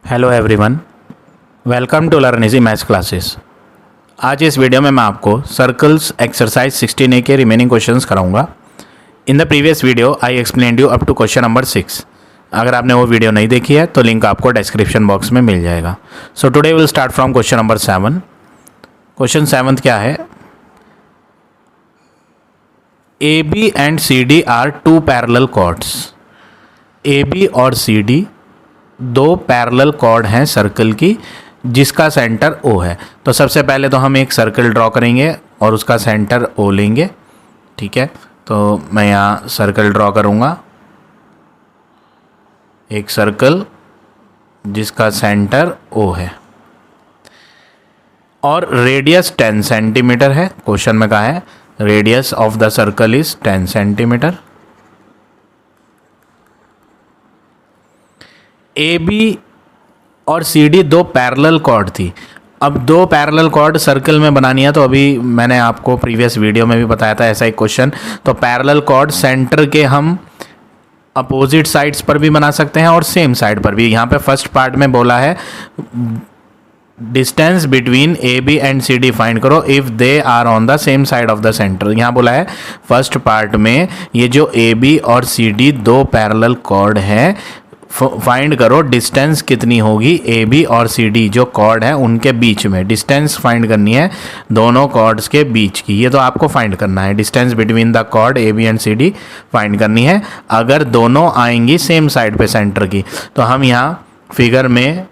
Hello everyone, welcome to learn easy maths classes. आज इस video में मैं आपको सर्कल्स एक्सरसाइज 16A के रिमेनिंग क्वेश्चंस कराऊंगा। In the previous video I explained you up to question number 6। अगर आपने वो वीडियो नहीं देखी है तो लिंक आपको डिस्क्रिप्शन बॉक्स में मिल जाएगा। So today will start from question number 7। Question 7 क्या है? AB and CD are two parallel chords. AB और CD दो पैरेलल कॉर्ड हैं सर्कल की जिसका सेंटर O है। तो सबसे पहले तो हम एक सर्कल ड्रॉ करेंगे और उसका सेंटर O लेंगे। ठीक है, तो मैं यहाँ सर्कल ड्रॉ करूँगा, एक सर्कल जिसका सेंटर O है और रेडियस 10 सेंटीमीटर है। क्वेश्चन में कहा है radius of the circle is 10 centimetre. AB और CD दो पैरेलल कॉर्ड थी। अब दो पैरेलल कॉर्ड सर्कल में बनानी है तो अभी मैंने आपको प्रीवियस वीडियो में भी बताया था ऐसा एक क्वेश्चन। तो पैरेलल कॉर्ड सेंटर के हम अपोजिट साइड्स पर भी बना सकते हैं और सेम साइड पर भी। यहाँ पे फर्स्ट पार्ट में बोला है distance between AB and CD find करो if they are on the same side of the centre. यहाँ बोला है फर्स्ट पार्ट में ये जो AB और CD दो पैरेलल कॉर्ड हैं, फाइंड करो डिस्टेंस कितनी होगी AB और CD जो कॉर्ड है उनके बीच में। डिस्टेंस फाइंड करनी है दोनों कॉर्ड्स के बीच की, ये तो आपको फाइंड करना है। Distance between the chord AB and CD find करनी है अगर दोनों आएंगी सेम साइड पे सेंटर की। तो हम यहाँ फिगर में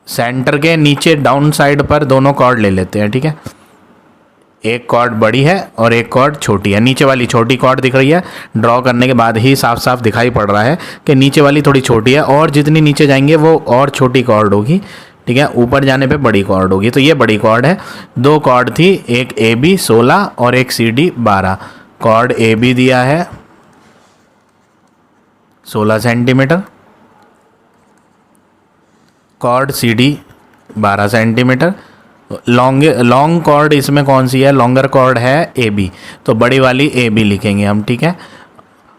सेंटर के नीचे डाउन साइड पर दोनों कॉर्ड ले लेते हैं। ठीक है, एक कॉर्ड बड़ी है और एक कॉर्ड छोटी है। नीचे वाली छोटी कॉर्ड दिख रही है, ड्रॉ करने के बाद ही साफ साफ दिखाई पड़ रहा है कि नीचे वाली थोड़ी छोटी है और जितनी नीचे जाएंगे वो और छोटी कॉर्ड होगी। ठीक है, ऊपर जाने पे बड़ी कॉर्ड होगी। तो ये बड़ी कॉर्ड है। दो कॉर्ड थी, एक AB 16 और एक CD 12। कॉर्ड AB दिया है 16 centimetre, chord CD 12 centimetre. Long chord इसमें कौन सी है? लॉन्गर कॉर्ड है AB, तो बड़ी वाली AB लिखेंगे हम। ठीक है,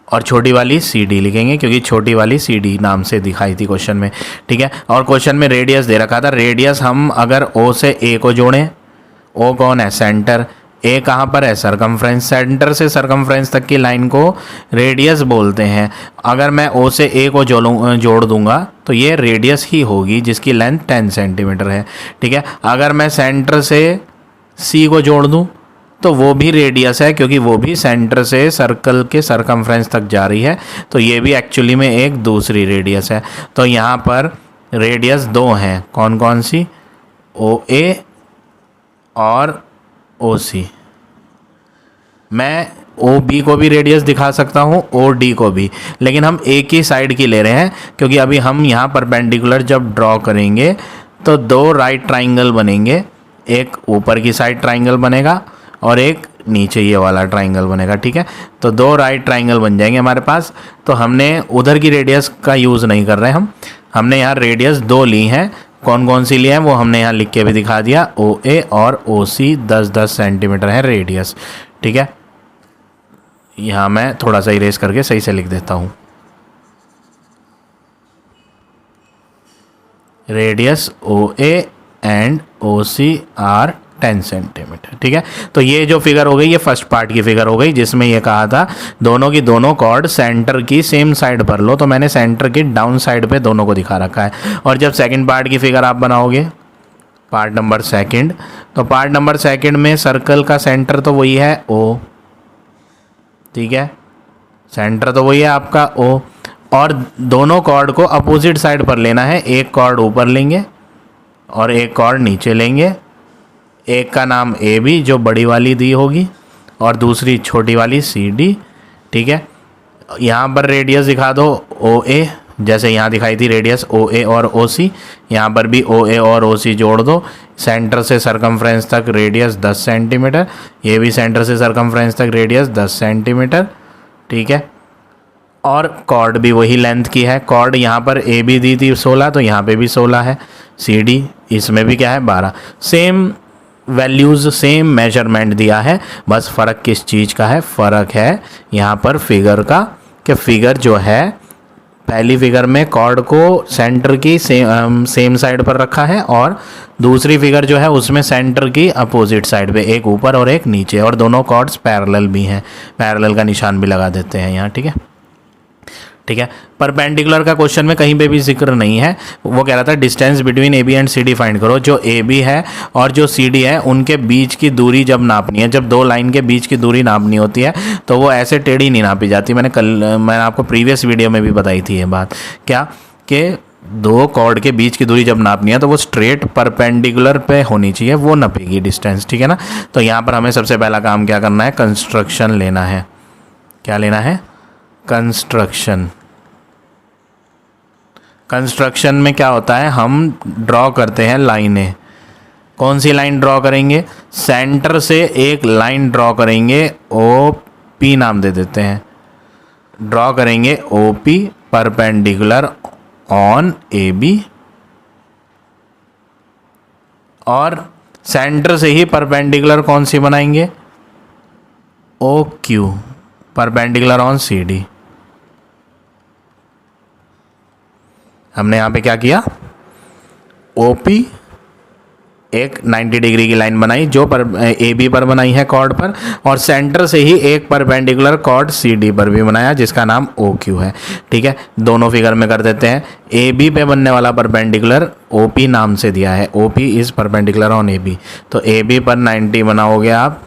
और छोटी वाली CD लिखेंगे क्योंकि छोटी वाली CD नाम से दिखाई थी क्वेश्चन में। ठीक है, और क्वेश्चन में रेडियस दे रखा था। रेडियस हम अगर O से A को जोड़ें, O कौन है? सेंटर। A कहाँ पर है? सरकमफ्रेंस। सेंटर से सरकमफ्रेंस तक की लाइन को रेडियस बोलते हैं। अगर मैं O से A को जोड़ दूंगा तो ये रेडियस ही होगी जिसकी लेंथ 10 सेंटीमीटर है। ठीक है, अगर मैं सेंटर से C को जोड़ दूं तो वो भी रेडियस है क्योंकि वो भी सेंटर से सर्कल के सरकमफ्रेंस तक जा रही है। तो ये भी एक्चुअली में एक दूसरी रेडियस है। तो यहाँ पर रेडियस दो हैं, कौन कौन सी? OA और OC। मैं OB को भी रेडियस दिखा सकता हूँ, OD को भी, लेकिन हम एक ही साइड की ले रहे हैं क्योंकि अभी हम यहाँ परपेंडिकुलर जब ड्रॉ करेंगे तो दो राइट ट्राइंगल बनेंगे। एक ऊपर की साइड ट्राइंगल बनेगा और एक नीचे ये वाला ट्राइंगल बनेगा। ठीक है, तो दो राइट ट्राइंगल बन जाएंगे हमारे पास। तो हमने उधर की रेडियस का यूज़ नहीं कर रहे हमने यहाँ रेडियस दो ली हैं। कौन कौन सी लिए हैं वो हमने यहाँ लिख के भी दिखा दिया। OA और OC 10-10 सेंटीमीटर है रेडियस। ठीक है, यहाँ मैं थोड़ा सा इरेज करके सही से लिख देता हूँ। Radius OA and OC are 10 centimetre. ठीक है, तो ये जो फिगर हो गई ये फर्स्ट पार्ट की फिगर हो गई जिसमें ये कहा था दोनों की दोनों कॉर्ड सेंटर की सेम साइड पर लो। तो मैंने सेंटर की डाउन साइड पे दोनों को दिखा रखा है। और जब सेकंड पार्ट की फिगर आप बनाओगे, पार्ट नंबर सेकंड, तो पार्ट नंबर सेकंड में सर्कल का सेंटर तो वही है O। ठीक है, सेंटर तो वही है आपका O और दोनों कॉर्ड को अपोजिट साइड पर लेना है। एक कॉर्ड ऊपर लेंगे और एक कॉर्ड नीचे लेंगे। एक का नाम AB जो बड़ी वाली दी होगी और दूसरी छोटी वाली CD। ठीक है, यहाँ पर रेडियस दिखा दो OA, जैसे यहाँ दिखाई थी रेडियस OA और OC। यहाँ पर भी OA और OC जोड़ दो। सेंटर से सरकमफ्रेंस तक रेडियस 10 सेंटीमीटर, ये भी सेंटर से सरकमफ्रेंस तक रेडियस 10 सेंटीमीटर। ठीक है, और कॉर्ड भी वही लेंथ की है। कॉर्ड यहाँ पर AB दी थी 16, तो यहाँ पे भी 16 है। CD इसमें भी क्या है? 12। सेम वैल्यूज़, सेम मेजरमेंट दिया है, बस फ़र्क किस चीज़ का है? फ़र्क है यहाँ पर फिगर का, कि फिगर जो है पहली फिगर में कॉर्ड को सेंटर की सेम साइड पर रखा है और दूसरी फिगर जो है उसमें सेंटर की अपोजिट साइड पे, एक ऊपर और एक नीचे, और दोनों कॉर्ड्स पैरेलल भी हैं। पैरेलल का निशान भी लगा देते हैं यहाँ, ठीक है। ठीक है, परपेंडिकुलर का क्वेश्चन में कहीं पे भी जिक्र नहीं है। वो कह रहा था distance between A B and C D find करो। जो ए बी है और जो सी डी है उनके बीच की दूरी जब नापनी है, जब दो लाइन के बीच की दूरी नापनी होती है तो वो ऐसे टेढ़ी नहीं नापी जाती। मैंने आपको प्रीवियस वीडियो में भी बताई थी ये बात, क्या कि दो कॉर्ड के बीच की दूरी जब नापनी है तो वो स्ट्रेट परपेंडिकुलर पे होनी चाहिए, वो नापेगी डिस्टेंस, ठीक है ना। तो यहाँ पर हमें सबसे पहला काम क्या करना है, कंस्ट्रक्शन लेना है। क्या लेना है, कंस्ट्रक्शन। कंस्ट्रक्शन में क्या होता है, हम ड्रॉ करते हैं लाइनें। कौन सी लाइन ड्रॉ करेंगे, सेंटर से एक लाइन ड्रॉ करेंगे, ओ पी नाम दे देते हैं। ड्रॉ करेंगे O P perpendicular on A B, और सेंटर से ही परपेंडिकुलर कौन सी बनाएंगे, O Q perpendicular on C D. हमने यहाँ पे क्या किया, OP एक 90 डिग्री की लाइन बनाई जो पर AB पर बनाई है कॉर्ड पर, और सेंटर से ही एक परपेंडिकुलर कॉर्ड CD पर भी बनाया जिसका नाम OQ है। ठीक है, दोनों फिगर में कर देते हैं। AB पे बनने वाला परपेंडिकुलर OP नाम से दिया है, OP is perpendicular on AB। तो AB पर 90 बनाओगे आप,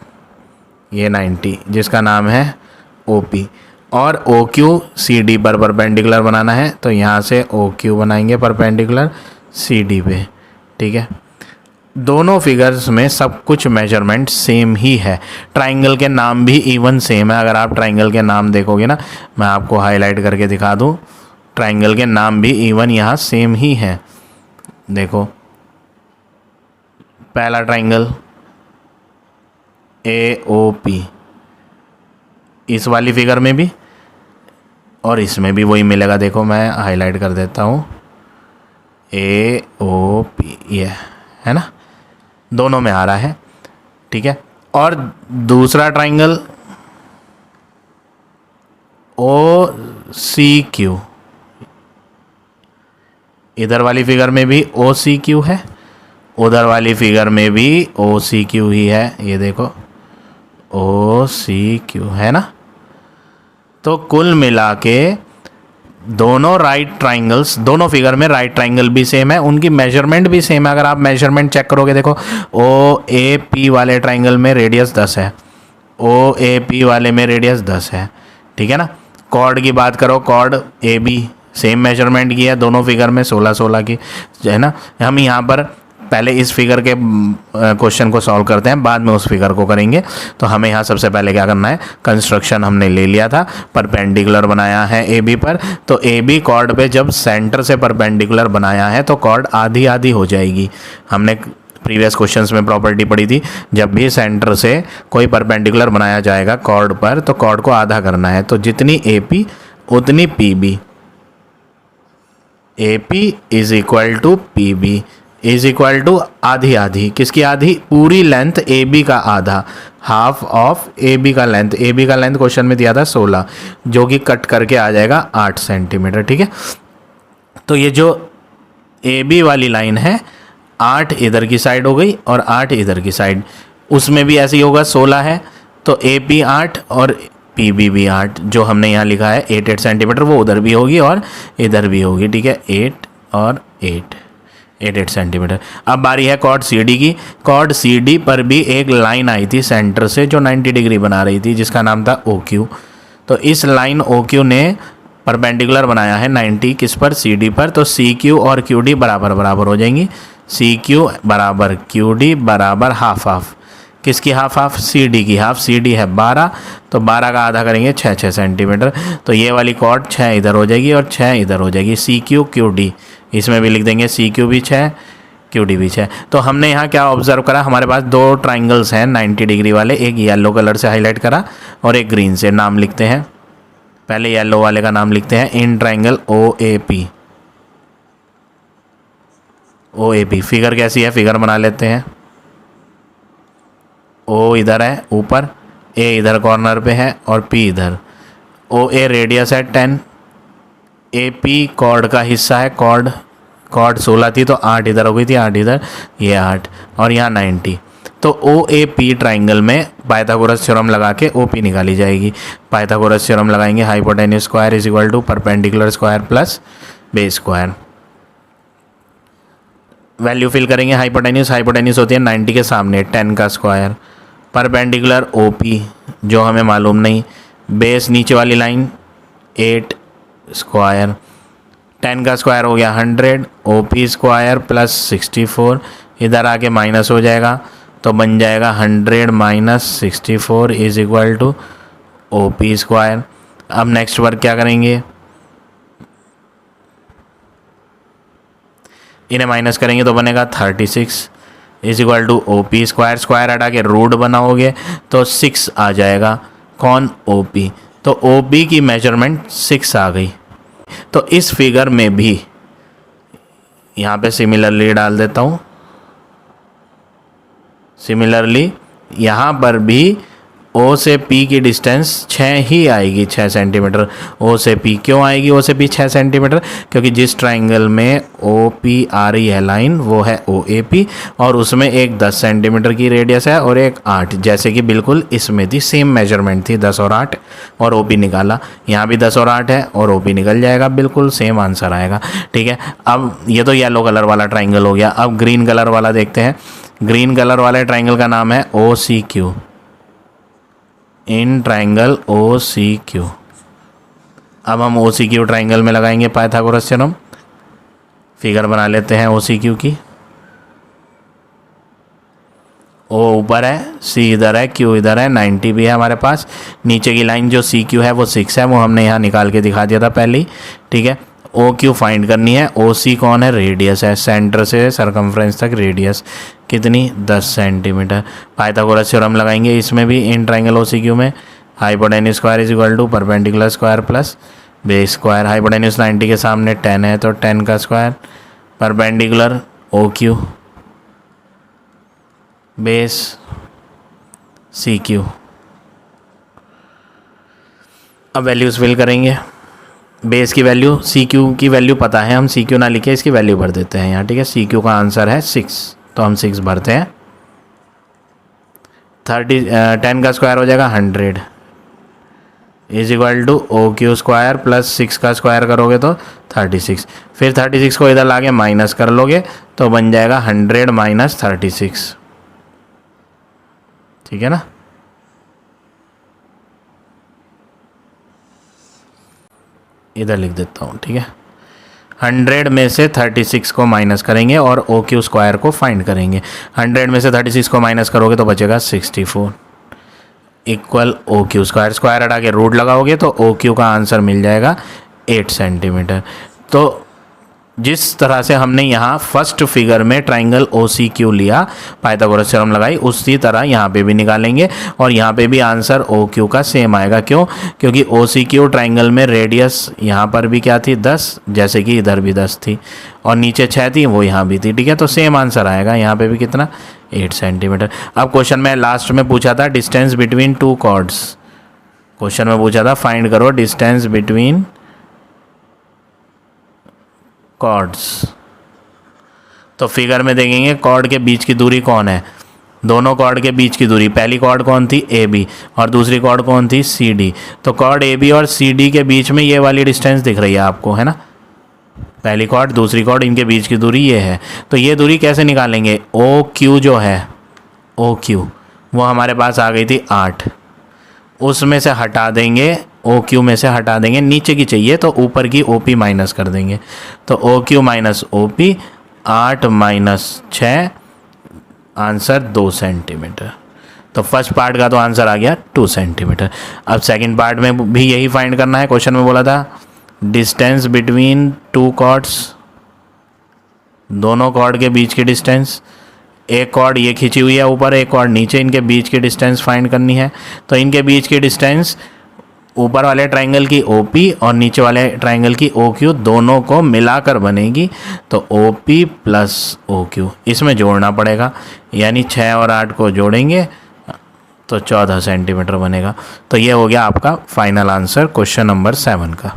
ये 90 जिसका नाम है OP, और OQ CD पर परपेंडिकुलर बनाना है तो यहाँ से OQ बनाएंगे परपेंडिकुलर CD पे। ठीक है, दोनों फिगर्स में सब कुछ मेजरमेंट सेम ही है। ट्राइंगल के नाम भी इवन सेम है। अगर आप ट्राइंगल के नाम देखोगे ना, मैं आपको हाईलाइट करके दिखा दूँ, ट्राइंगल के नाम भी इवन यहाँ सेम ही है। देखो, पहला ट्राइंगल AOP, इस वाली फिगर में भी और इसमें भी वही मिलेगा। देखो मैं हाईलाइट कर देता हूँ, AOP, ये है ना, दोनों में आ रहा है। ठीक है, और दूसरा ट्राइंगल OCQ, इधर वाली फिगर में भी OCQ है, उधर वाली फिगर में भी OCQ ही है। ये देखो OCQ है ना। तो कुल मिला के दोनों राइट ट्राइंगल्स, दोनों फिगर में राइट ट्राइंगल भी सेम है, उनकी मेजरमेंट भी सेम है। अगर आप मेजरमेंट चेक करोगे, देखो OAP वाले ट्राइंगल में रेडियस 10 है, OAP वाले में रेडियस 10 है। ठीक है ना। कॉर्ड की बात करो, कॉर्ड AB सेम मेजरमेंट की है, दोनों फिगर में 16-16 की है ना। हम यहाँ पर पहले इस फिगर के क्वेश्चन को सॉल्व करते हैं, बाद में उस फिगर को करेंगे। तो हमें यहाँ सबसे पहले क्या करना है, कंस्ट्रक्शन हमने ले लिया था, परपेंडिकुलर बनाया है AB पर। तो AB कॉर्ड पे जब सेंटर से परपेंडिकुलर बनाया है तो कॉर्ड आधी आधी हो जाएगी। हमने प्रीवियस क्वेश्चंस में प्रॉपर्टी पढ़ी थी, जब भी सेंटर से कोई परपेंडिकुलर बनाया जाएगा कॉर्ड पर तो कॉर्ड को आधा करना है। तो जितनी AP उतनी PB, AP is equal to PB is equal to आधी आधी, किसकी आधी, पूरी लेंथ AB का आधा, हाफ ऑफ AB का लेंथ। AB का लेंथ क्वेश्चन में दिया था 16, जो कि कट करके आ जाएगा 8 सेंटीमीटर। ठीक है, तो ये जो AB वाली लाइन है 8 इधर की साइड हो गई और 8 इधर की साइड, उसमें भी ऐसे ही होगा, 16 है तो AP 8 और PB भी 8, जो हमने यहाँ लिखा है 8 सेंटीमीटर, वो उधर भी होगी और इधर भी होगी। ठीक है, 8 और 8 सेंटीमीटर। अब बारी है कॉर्ड CD की। कॉर्ड CD पर भी एक लाइन आई थी सेंटर से जो 90 डिग्री बना रही थी, जिसका नाम था OQ। तो इस लाइन OQ ने परपेंडिकुलर बनाया है 90 किस पर, CD पर। तो CQ और QD बराबर बराबर हो जाएंगी। CQ बराबर QD बराबर हाफ हाफ, किसकी हाफ हाफ, CD की हाफ। CD है 12, तो 12 का आधा करेंगे 6 सेंटीमीटर। तो ये वाली कॉर्ड 6 इधर हो जाएगी और 6 इधर हो जाएगी। CQ QD इसमें भी लिख देंगे, CQ भी 6 QD भी 6। तो हमने यहाँ क्या ऑब्जर्व करा, हमारे पास दो ट्राइंगल्स हैं 90 डिग्री वाले, एक येलो कलर से हाईलाइट करा और एक ग्रीन से। नाम लिखते हैं, पहले येलो वाले का नाम लिखते हैं, in triangle OAP। OAP figure कैसी है, फिगर बना लेते हैं। O इधर है ऊपर, A इधर कॉर्नर पे है और P इधर। OA रेडियस है 10, ए पी कॉर्ड का हिस्सा है, कॉर्ड 16 थी तो 8 इधर हो गई थी, 8 इधर, ये 8 और यहाँ 90। तो ओ ए पी ट्राइंगल में पाइथागोरस थ्योरम लगा के ओ पी निकाली जाएगी। पाइथागोरस थ्योरम लगाएंगे, hypotenuse square is equal to perpendicular square plus base square. Value fill करेंगे, हाइपोटेन्यूज होती है 90 के सामने 10 का स्क्वायर, परपेंडिकुलर ओ पी जो हमें मालूम नहीं, बेस नीचे वाली लाइन 8 स्क्वायर, 10 का स्क्वायर हो गया 100, ओ पी स्क्वायर प्लस 64, इधर आके माइनस हो जाएगा तो बन जाएगा 100 minus 64 is equal to O P square. अब नेक्स्ट वर्क क्या करेंगे, इन्हें माइनस करेंगे तो बनेगा 36 is equal to O P square, square हटा के रूट बनाओगे तो 6 आ जाएगा, कौन, ओ पी। तो ओ पी की मेजरमेंट 6 आ गई। तो इस फिगर में भी यहाँ पे सिमिलरली डाल देता हूँ, सिमिलरली यहाँ पर भी ओ से पी की डिस्टेंस 6 ही आएगी, 6 सेंटीमीटर। ओ से पी क्यों आएगी, ओ से पी 6 सेंटीमीटर, क्योंकि जिस ट्राइंगल में ओ पी आ रही है लाइन वो है ओ ए पी, और उसमें एक 10 सेंटीमीटर की रेडियस है और एक 8, जैसे कि बिल्कुल इसमें थी, सेम मेजरमेंट थी 10 और 8, और ओ पी निकाला। यहाँ भी 10 और 8 है और ओ पी निकल जाएगा, बिल्कुल सेम आंसर आएगा। ठीक है, अब ये तो येलो कलर वाला ट्राइंगल हो गया। अब ग्रीन कलर वाला देखते हैं। ग्रीन कलर वाले ट्राइंगल का नाम है O C Q, in triangle O C Q. अब हम ओ सी क्यू ट्राइंगल में लगाएंगे पाइथागोरस थ्योरम। फिगर बना लेते हैं ओ सी क्यू की। ओ ऊपर है, सी इधर है, क्यू इधर है, 90 भी है हमारे पास। नीचे की लाइन जो सी क्यू है वो 6 है, वो हमने यहाँ निकाल के दिखा दिया था पहले ही। ठीक है, ओ क्यू फाइंड करनी है। ओ सी कौन है, रेडियस है, सेंटर से सरकमफ्रेंस तक रेडियस कितनी, 10 सेंटीमीटर। पाइथागोरस थ्योरम लगाएंगे इसमें भी, in triangle O C Q में hypotenuse square is equal to perpendicular square plus base square. Hypotenuse 90 के सामने 10 है तो 10 का square, perpendicular O Q base C Q. अब वैल्यूज़ फिल करेंगे। बेस की वैल्यू, सी क्यू की वैल्यू पता है, हम सी क्यू ना लिखे इसकी वैल्यू भर देते हैं यहाँ। ठीक है, सी क्यू का आंसर है 6, तो हम 6 भरते हैं। 10 का स्क्वायर हो जाएगा 100 is equal to O Q square plus 6 का स्क्वायर करोगे तो 36, फिर 36 को इधर लाके माइनस कर लोगे तो बन जाएगा 100 माइनस 36। ठीक है ना, इधर लिख देता हूँ। ठीक है, 100 में से 36 को माइनस करेंगे और ओ क्यू स्क्वायर को फाइंड करेंगे। 100 में से 36 को माइनस करोगे तो बचेगा 64 equal O Q square, square हटा के रूट लगाओगे तो ओ क्यू का आंसर मिल जाएगा 8 सेंटीमीटर। तो जिस तरह से हमने यहाँ फर्स्ट फिगर में ट्राइंगल ओ सी क्यू लिया, पाइथागोरस थ्योरम लगाई, उसी तरह यहाँ पे भी निकालेंगे और यहाँ पे भी आंसर ओ क्यू का सेम आएगा। क्यों, क्योंकि ओ सी क्यू ट्राइंगल में रेडियस यहाँ पर भी क्या थी, 10, जैसे कि इधर भी 10 थी और नीचे 6 थी, वो यहाँ भी थी। ठीक है, तो सेम आंसर आएगा यहाँ पे भी कितना, 8 सेंटीमीटर। अब क्वेश्चन में लास्ट में पूछा था distance between two chords, question में पूछा था फाइंड करो डिस्टेंस बिटवीन कॉर्ड्स। तो फिगर में देखेंगे कॉर्ड के बीच की दूरी कौन है, दोनों कॉर्ड के बीच की दूरी, पहली कॉर्ड कौन थी, ए बी, और दूसरी कॉर्ड कौन थी, सी डी। तो कॉर्ड ए बी और सी डी के बीच में ये वाली डिस्टेंस दिख रही है आपको, है ना, पहली कॉर्ड दूसरी कॉर्ड, इनके बीच की दूरी ये है। तो ये दूरी कैसे निकालेंगे, ओ क्यू जो है, ओ क्यू वो हमारे पास आ गई थी 8, उसमें से हटा देंगे, ओ क्यू में से हटा देंगे, नीचे की चाहिए तो ऊपर की ओ पी माइनस कर देंगे। तो O Q minus O P, 8 minus 6, answer 2 centimetre. तो फर्स्ट पार्ट का तो आंसर आ गया 2 सेंटीमीटर। अब सेकंड पार्ट में भी यही फाइंड करना है। क्वेश्चन में बोला था डिस्टेंस बिटवीन टू कॉर्ड्स, दोनों कॉर्ड के बीच की डिस्टेंस, एक कॉर्ड ये खींची हुई है ऊपर, एक कॉर्ड नीचे, इनके बीच की डिस्टेंस फाइंड करनी है। तो इनके बीच की डिस्टेंस ऊपर वाले ट्राइंगल की ओ पी और नीचे वाले ट्राइंगल की ओ क्यू दोनों को मिलाकर बनेगी। तो O P plus O Q इसमें जोड़ना पड़ेगा, यानी 6 और 8 को जोड़ेंगे तो 14 सेंटीमीटर बनेगा। तो ये हो गया आपका फाइनल आंसर क्वेश्चन नंबर 7 का।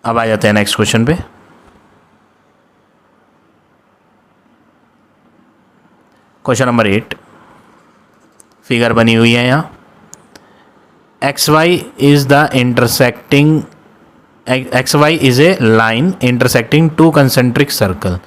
अब आ जाते हैं नेक्स्ट क्वेश्चन पे। क्वेश्चन नंबर 8, फिगर बनी हुई है यहाँ। XY is the intersecting XY is a line intersecting two concentric circle.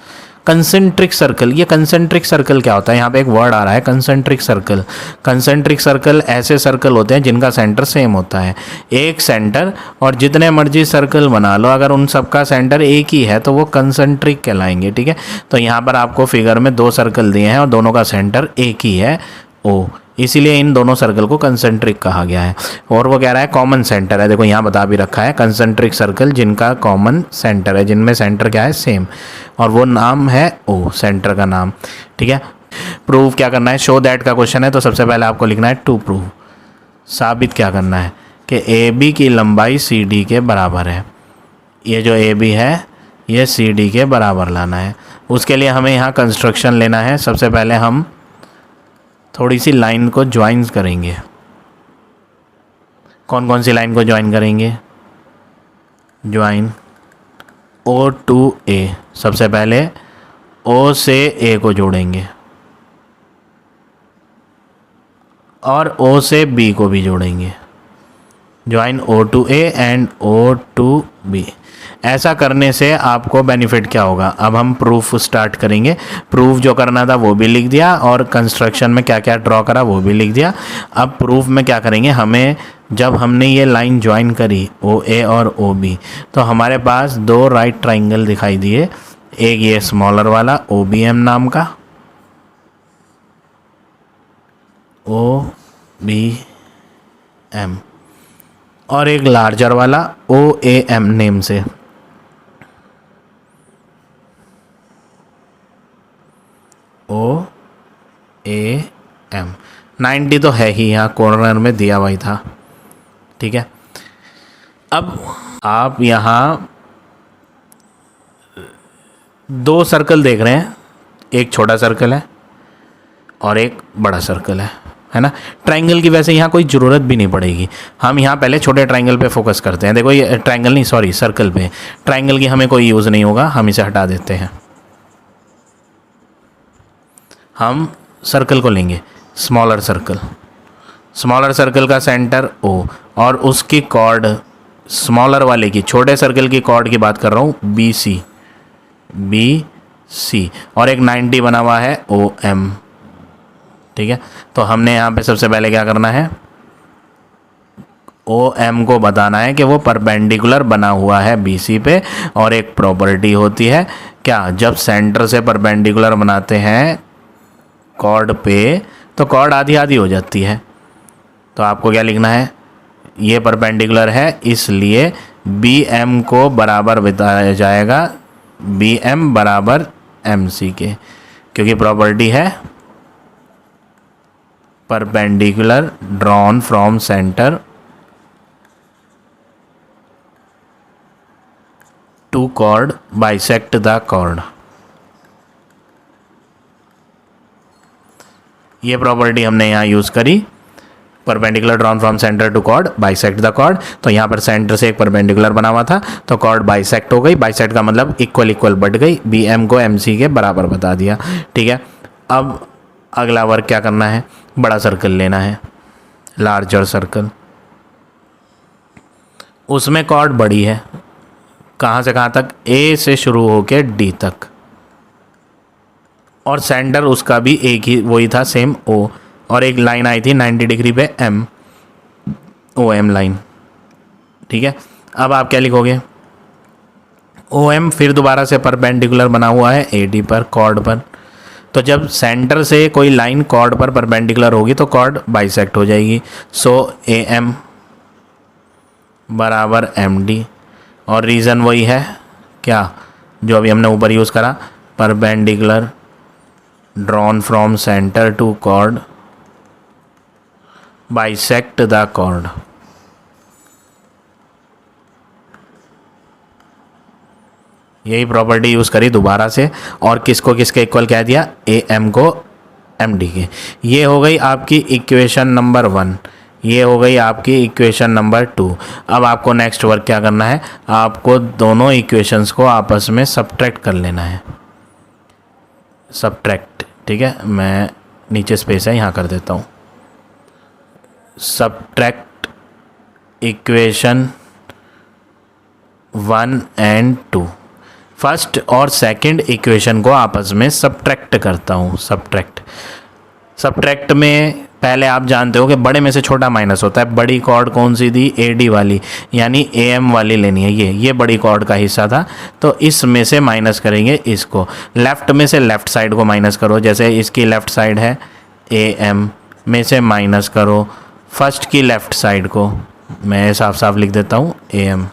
Concentric circle, ये कंसेंट्रिक सर्कल क्या होता है? यहाँ पे एक वर्ड आ रहा है कंसेंट्रिक सर्कल। कंसेंट्रिक सर्कल ऐसे सर्कल होते हैं जिनका सेंटर सेम होता है। एक सेंटर और जितने मर्जी सर्कल बना लो, अगर उन सबका सेंटर एक ही है तो वो कंसेंट्रिक कहलाएंगे। ठीक है, तो यहाँ पर आपको फिगर में 2 सर्कल दिए हैं और दोनों का सेंटर एक ही है O, इसीलिए इन दोनों सर्कल को कंसेंट्रिक कहा गया है। और वो कह रहा है कॉमन सेंटर है, देखो यहाँ बता भी रखा है कंसेंट्रिक सर्कल जिनका कॉमन सेंटर है, जिनमें सेंटर क्या है? सेम, और वो नाम है O, सेंटर का नाम। ठीक है, प्रूव क्या करना है? शो दैट का क्वेश्चन है, तो सबसे पहले आपको लिखना है टू प्रूव। साबित क्या करना है कि AB की लंबाई CD के बराबर है। ये जो AB है ये CD के बराबर लाना है। उसके लिए हमें यहाँ कंस्ट्रक्शन लेना है। सबसे पहले हम थोड़ी सी लाइन को ज्वाइन करेंगे। कौन कौन सी लाइन को ज्वाइन करेंगे? Join O to A। सबसे पहले O से A को जोड़ेंगे और O से B को भी जोड़ेंगे। Join O to A and O to B। ऐसा करने से आपको बेनिफिट क्या होगा? अब हम प्रूफ स्टार्ट करेंगे। प्रूफ जो करना था वो भी लिख दिया और कंस्ट्रक्शन में क्या क्या ड्रॉ करा वो भी लिख दिया। अब प्रूफ में क्या करेंगे? हमें जब हमने ये लाइन ज्वाइन करी OA और OB, तो हमारे पास 2 राइट ट्राइंगल दिखाई दिए। एक ये स्मॉलर वाला OBM नाम का, OBM, और एक लार्जर वाला OAM नेम से। OAM 90 तो है ही, यहाँ कॉर्नर में दिया हुआ ही था। ठीक है, अब आप यहाँ 2 सर्कल देख रहे हैं, एक छोटा सर्कल है और एक बड़ा सर्कल है ना। ट्रायंगल की वैसे यहाँ कोई ज़रूरत भी नहीं पड़ेगी। हम यहाँ पहले छोटे ट्रायंगल पे फोकस करते हैं। देखो ये ट्रायंगल नहीं, सॉरी सर्कल पे। ट्रायंगल की हमें कोई यूज़ नहीं होगा, हम इसे हटा देते हैं। हम सर्कल को लेंगे, स्मॉलर सर्कल। स्मॉलर सर्कल का सेंटर O और उसकी कॉर्ड, स्मॉलर वाले की, छोटे सर्कल की कॉर्ड की बात कर रहा हूँ, BC और एक 90 बना हुआ है OM। ठीक है, तो हमने यहाँ पे सबसे पहले क्या करना है? OM को बताना है कि वो परपेंडिकुलर बना हुआ है BC पे। और एक प्रॉपर्टी होती है क्या, जब सेंटर से परपेंडिकुलर बनाते हैं कॉर्ड पे तो कॉर्ड आधी आधी हो जाती है। तो आपको क्या लिखना है? ये परपेंडिकुलर है इसलिए BM को बराबर बताया जाएगा BM बराबर MC के, क्योंकि प्रॉपर्टी है perpendicular drawn from centre to chord bisect the chord. ये प्रॉपर्टी हमने यहाँ यूज़ करी, perpendicular drawn from centre to chord bisect the chord. तो यहाँ पर सेंटर से एक परपेंडिकुलर बना हुआ था तो कॉर्ड बाइसेक्ट हो गई। बाइसेक्ट का मतलब इक्वल इक्वल बढ़ गई, BM को MC के बराबर बता दिया। ठीक है, अब अगला वर्क क्या करना है? बड़ा सर्कल लेना है, लार्जर सर्कल। उसमें कॉर्ड बड़ी है, कहाँ से कहाँ तक? A से शुरू होके D तक, और सेंटर उसका भी एक ही वही था, सेम O, और एक लाइन आई थी 90 डिग्री पे OM लाइन। ठीक है, अब आप क्या लिखोगे? OM फिर दोबारा से परपेंडिकुलर बना हुआ है AD पर, कॉर्ड पर। तो जब सेंटर से कोई लाइन कॉर्ड पर परपेंडिकुलर होगी तो कॉर्ड बाइसेक्ट हो जाएगी। सो AM बराबर MD, और रीज़न वही है क्या जो अभी हमने ऊपर यूज़ करा, perpendicular drawn from centre to chord bisect the chord. यही प्रॉपर्टी यूज़ करी दोबारा से, और किसको किसके इक्वल कह दिया? AM को MD के। ये हो गई आपकी इक्वेशन नंबर 1। ये हो गई आपकी इक्वेशन नंबर 2। अब आपको नेक्स्ट वर्क क्या करना है, आपको दोनों इक्वेशंस को आपस में सब्ट्रैक्ट कर लेना है, सब्ट्रैक्ट। ठीक है, मैं नीचे स्पेस है यहाँ कर देता हूँ, सब्ट्रैक्ट इक्वेशन 1 एंड 2। फर्स्ट और सेकंड इक्वेशन को आपस में सब्ट्रैक्ट करता हूँ, सब्ट्रैक्ट में पहले आप जानते हो कि बड़े में से छोटा माइनस होता है। बड़ी कॉर्ड कौन सी थी, AD वाली, यानी AM वाली लेनी है। ये बड़ी कॉर्ड का हिस्सा था, तो इसमें से माइनस करेंगे इसको। लेफ़्ट में से लेफ़्ट साइड को माइनस करो, जैसे इसकी लेफ़्ट साइड है AM में से माइनस करो फर्स्ट की लेफ़्ट साइड को। मैं साफ साफ लिख देता हूँ AM।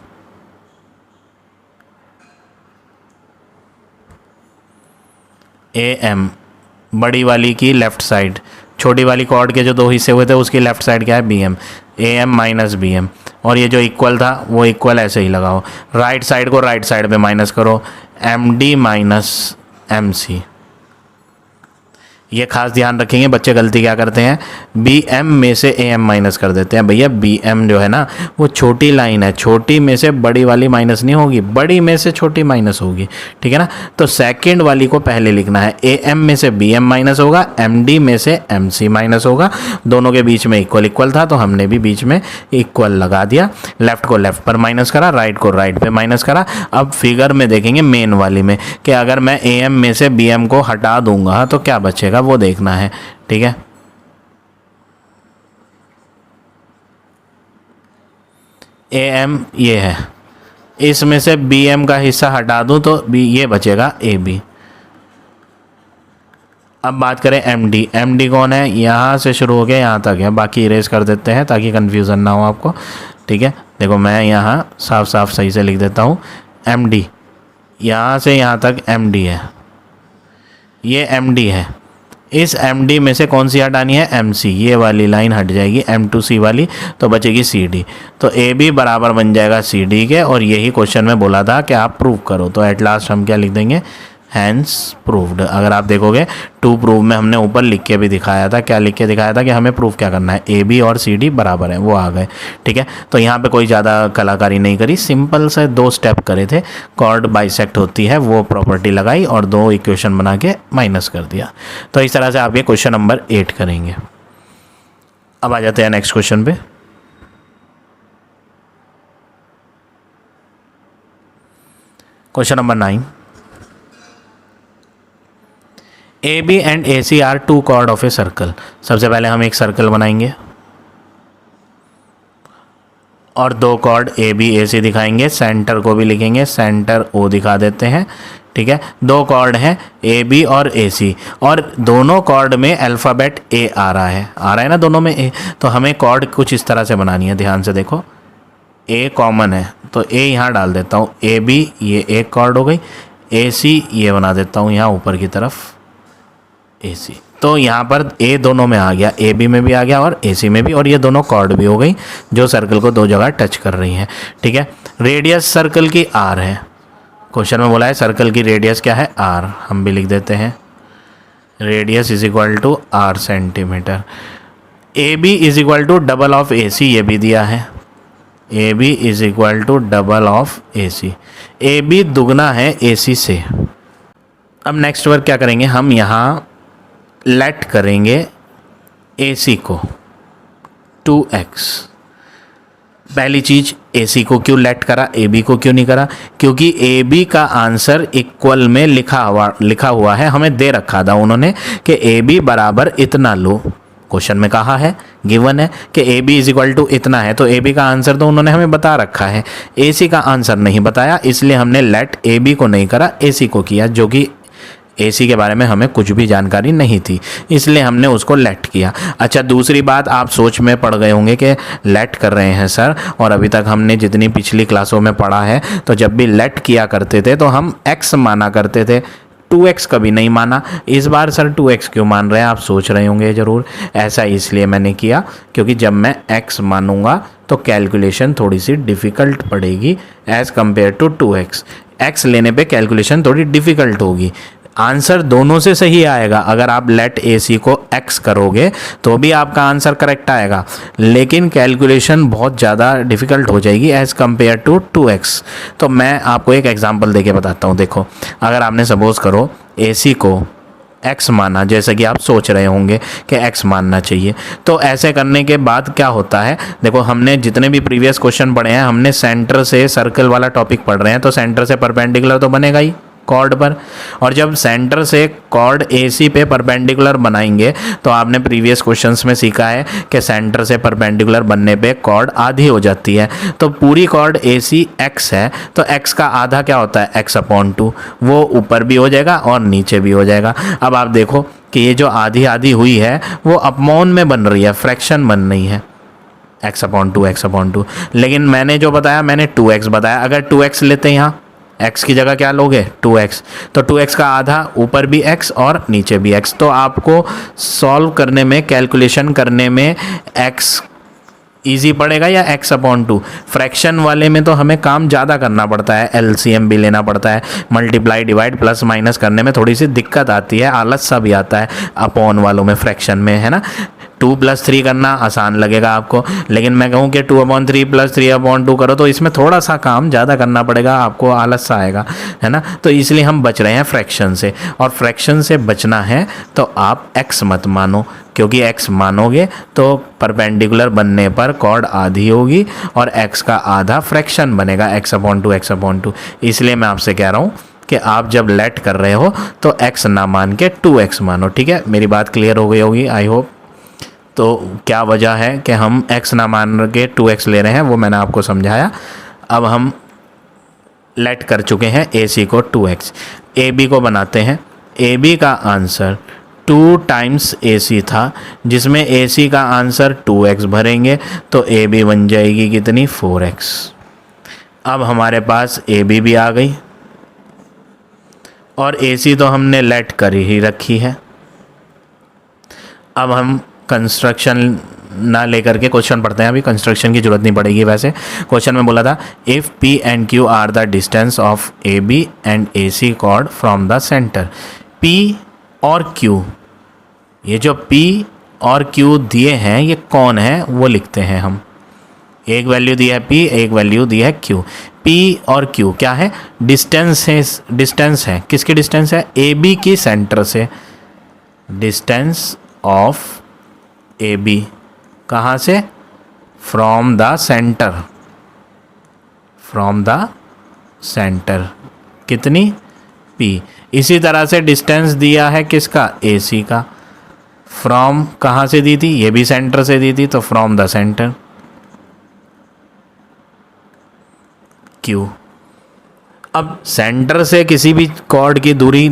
AM बड़ी वाली की लेफ़्ट साइड, छोटी वाली कॉर्ड के जो दो हिस्से हुए थे उसकी लेफ़्ट साइड क्या है, BM। AM माइनस BM, और ये जो इक्वल था वो इक्वल ऐसे ही लगाओ। राइट साइड को राइट साइड पे माइनस करो, MD माइनस MC। ये खास ध्यान रखेंगे, बच्चे गलती क्या करते हैं, BM में से AM माइनस कर देते हैं। भैया BM जो है ना वो छोटी लाइन है, छोटी में से बड़ी वाली माइनस नहीं होगी, बड़ी में से छोटी माइनस होगी। ठीक है ना, तो सेकंड वाली को पहले लिखना है, AM में से BM माइनस होगा, MD में से MC माइनस होगा। दोनों के बीच में इक्वल इक्वल था तो हमने भी बीच में इक्वल लगा दिया। लेफ्ट को लेफ्ट पर माइनस करा, राइट को राइट पे माइनस करा। अब फिगर में देखेंगे मेन वाली में कि अगर मैं AM में से BM को हटा दूंगा तो क्या बचेगा वो देखना है। ठीक है, AM ये है, इसमें से BM का हिस्सा हटा दूं तो ये बचेगा AB। अब बात करें MD। MD कौन है, यहाँ से शुरू हो गया यहाँ तक है, बाकी इरेज कर देते हैं ताकि कन्फ्यूज़न ना हो आपको। ठीक है, देखो मैं यहाँ साफ साफ सही से लिख देता हूँ, MD यहाँ से यहाँ तक MD है, ये MD है। इस MD में से कौन सी हटानी है, MC। ये वाली लाइन हट जाएगी M2C वाली, तो बचेगी CD। तो AB बराबर बन जाएगा CD के, और यही क्वेश्चन में बोला था कि आप प्रूव करो। तो एट लास्ट हम क्या लिख देंगे, हैंस प्रूव्ड। अगर आप देखोगे टू प्रूव में हमने ऊपर लिख के भी दिखाया था, क्या लिख के दिखाया था कि हमें प्रूव क्या करना है, AB और CD बराबर है, वो आ गए। ठीक है, तो यहाँ पे कोई ज़्यादा कलाकारी नहीं करी, सिंपल से 2 स्टेप करे थे। कॉर्ड बाइसेक्ट होती है वो प्रॉपर्टी लगाई और 2 इक्वेशन बना के माइनस कर दिया। तो इस तरह से आप ये क्वेश्चन नंबर 8 करेंगे। अब आ जाते हैं नेक्स्ट क्वेश्चन पे। Question number 9। AB and AC are 2 chord of a circle. सबसे पहले हम एक सर्कल बनाएंगे और 2 कॉर्ड AB AC दिखाएंगे, सेंटर को भी लिखेंगे, सेंटर O दिखा देते हैं। ठीक है, 2 कॉर्ड हैं AB और AC, और दोनों कॉर्ड में अल्फ़ाबेट A आ रहा है ना दोनों में A। तो हमें कॉर्ड कुछ इस तरह से बनानी है, ध्यान से देखो, A कॉमन है तो A यहाँ डाल देता हूँ, AB ये एक कॉर्ड हो गई, AC ये बना देता हूँ यहाँ ऊपर की तरफ AC। तो यहाँ पर A दोनों में आ गया, AB में भी आ गया और AC में भी, और ये दोनों कॉर्ड भी हो गई जो सर्कल को 2 जगह टच कर रही हैं। ठीक है, रेडियस सर्कल की R है, क्वेश्चन में बोला है सर्कल की रेडियस क्या है, R। हम भी लिख देते हैं radius is equal to R centimetre. AB is equal to double of AC, ये भी दिया है, AB is equal to double of AC। AB दुगना है AC से। अब नेक्स्ट वर्क क्या करेंगे, हम यहाँ लेट करेंगे AC को 2x। पहली चीज़, AC को क्यों लेट करा, AB को क्यों नहीं करा, क्योंकि AB का आंसर इक्वल में लिखा हुआ है, हमें दे रखा था उन्होंने कि AB बराबर इतना लो। क्वेश्चन में कहा है, गिवन है कि AB इज इक्वल टू इतना है, तो AB का आंसर तो उन्होंने हमें बता रखा है, AC का आंसर नहीं बताया, इसलिए हमने लेट AB को नहीं करा, AC को किया, जो कि AC के बारे में हमें कुछ भी जानकारी नहीं थी, इसलिए हमने उसको लेट किया। अच्छा, दूसरी बात, आप सोच में पड़ गए होंगे कि लेट कर रहे हैं सर, और अभी तक हमने जितनी पिछली क्लासों में पढ़ा है तो जब भी लेट किया करते थे तो हम x माना करते थे, 2x कभी नहीं माना। इस बार सर 2x क्यों मान रहे हैं, आप सोच रहे होंगे ज़रूर। ऐसा इसलिए मैंने किया क्योंकि जब मैं x मानूंगा तो कैलकुलेशन थोड़ी सी डिफ़िकल्ट पड़ेगी as compare to 2x। x लेने पे कैलकुलेशन थोड़ी डिफ़िकल्ट होगी, आंसर दोनों से सही आएगा। अगर आप लेट ए सी को x करोगे तो भी आपका आंसर करेक्ट आएगा, लेकिन कैलकुलेशन बहुत ज़्यादा डिफ़िकल्ट हो जाएगी एज़ कम्पेयर टू 2x। तो मैं आपको एक एग्जांपल देके बताता हूँ। देखो, अगर आपने सपोज़ करो ए सी को x माना, जैसे कि आप सोच रहे होंगे कि x मानना चाहिए, तो ऐसे करने के बाद क्या होता है, देखो हमने जितने भी प्रीवियस क्वेश्चन पढ़े हैं, हमने सेंटर से सर्कल वाला टॉपिक पढ़ रहे हैं, तो सेंटर से परपेंडिकुलर तो बनेगा ही कॉर्ड पर। और जब सेंटर से कॉर्ड AC पे परपेंडिकुलर बनाएंगे तो आपने प्रीवियस क्वेश्चंस में सीखा है कि सेंटर से परपेंडिकुलर बनने पे कॉर्ड आधी हो जाती है। तो पूरी कॉर्ड AC x है, तो x का आधा क्या होता है, x/2, वो ऊपर भी हो जाएगा और नीचे भी हो जाएगा। अब आप देखो कि ये जो आधी आधी हुई है वो अपॉन में बन रही है, फ्रैक्शन बन रही है, x/2 लेकिन मैंने जो बताया मैंने 2x बताया। अगर 2x लेते हैं यहाँ, x की जगह क्या लोगे, 2x, तो 2x का आधा ऊपर भी x और नीचे भी x। तो आपको सॉल्व करने में, कैलकुलेशन करने में x इजी पड़ेगा या x/2। फ्रैक्शन वाले में तो हमें काम ज़्यादा करना पड़ता है, LCM भी लेना पड़ता है, मल्टीप्लाई डिवाइड प्लस माइनस करने में थोड़ी सी दिक्कत आती है, आलस सा भी आता है। अपॉन वालों में, फ्रैक्शन में, है ना, 2+3 करना आसान लगेगा आपको, लेकिन मैं कहूँ कि 2/3 + 3/2 करो तो इसमें थोड़ा सा काम ज़्यादा करना पड़ेगा, आपको आलस सा आएगा, है ना। तो इसलिए हम बच रहे हैं फ्रैक्शन से, और फ्रैक्शन से बचना है तो आप x मत मानो, क्योंकि x मानोगे तो परपेंडिकुलर बनने पर कॉर्ड आधी होगी और x का आधा फ्रैक्शन बनेगा, x/2। इसलिए मैं आपसे कह रहा हूँ कि आप जब लेट कर रहे हो तो x ना मान के 2x मानो। ठीक है, मेरी बात क्लियर हो गई होगी आई होप। तो क्या वजह है कि हम x ना मान के 2x ले रहे हैं वो मैंने आपको समझाया। अब हम लेट कर चुके हैं AC को 2x, AB को बनाते हैं। AB का आंसर 2 टाइम्स AC था, जिसमें AC का आंसर 2x भरेंगे तो AB बन जाएगी कितनी, 4x। अब हमारे पास AB भी आ गई और AC तो हमने लेट कर ही रखी है। अब हम कंस्ट्रक्शन ना लेकर के क्वेश्चन पढ़ते हैं, अभी कंस्ट्रक्शन की जरूरत नहीं पड़ेगी। वैसे क्वेश्चन में बोला था if P and Q are the distance of AB and AC chord from the centre. P और Q, ये जो P और Q दिए हैं ये कौन है वो लिखते हैं हम। एक वैल्यू दी है P, एक वैल्यू दी है Q। P और Q क्या है, डिस्टेंस है, डिस्टेंस है, किसकी डिस्टेंस है, AB की सेंटर से। डिस्टेंस ऑफ AB कहाँ से, from the centre, from the centre कितनी, P। इसी तरह से डिस्टेंस दिया है किसका, AC का, फ्रॉम कहाँ से दी थी, ये भी सेंटर से दी थी, तो फ्रॉम द सेंटर Q। अब सेंटर से किसी भी कॉर्ड की दूरी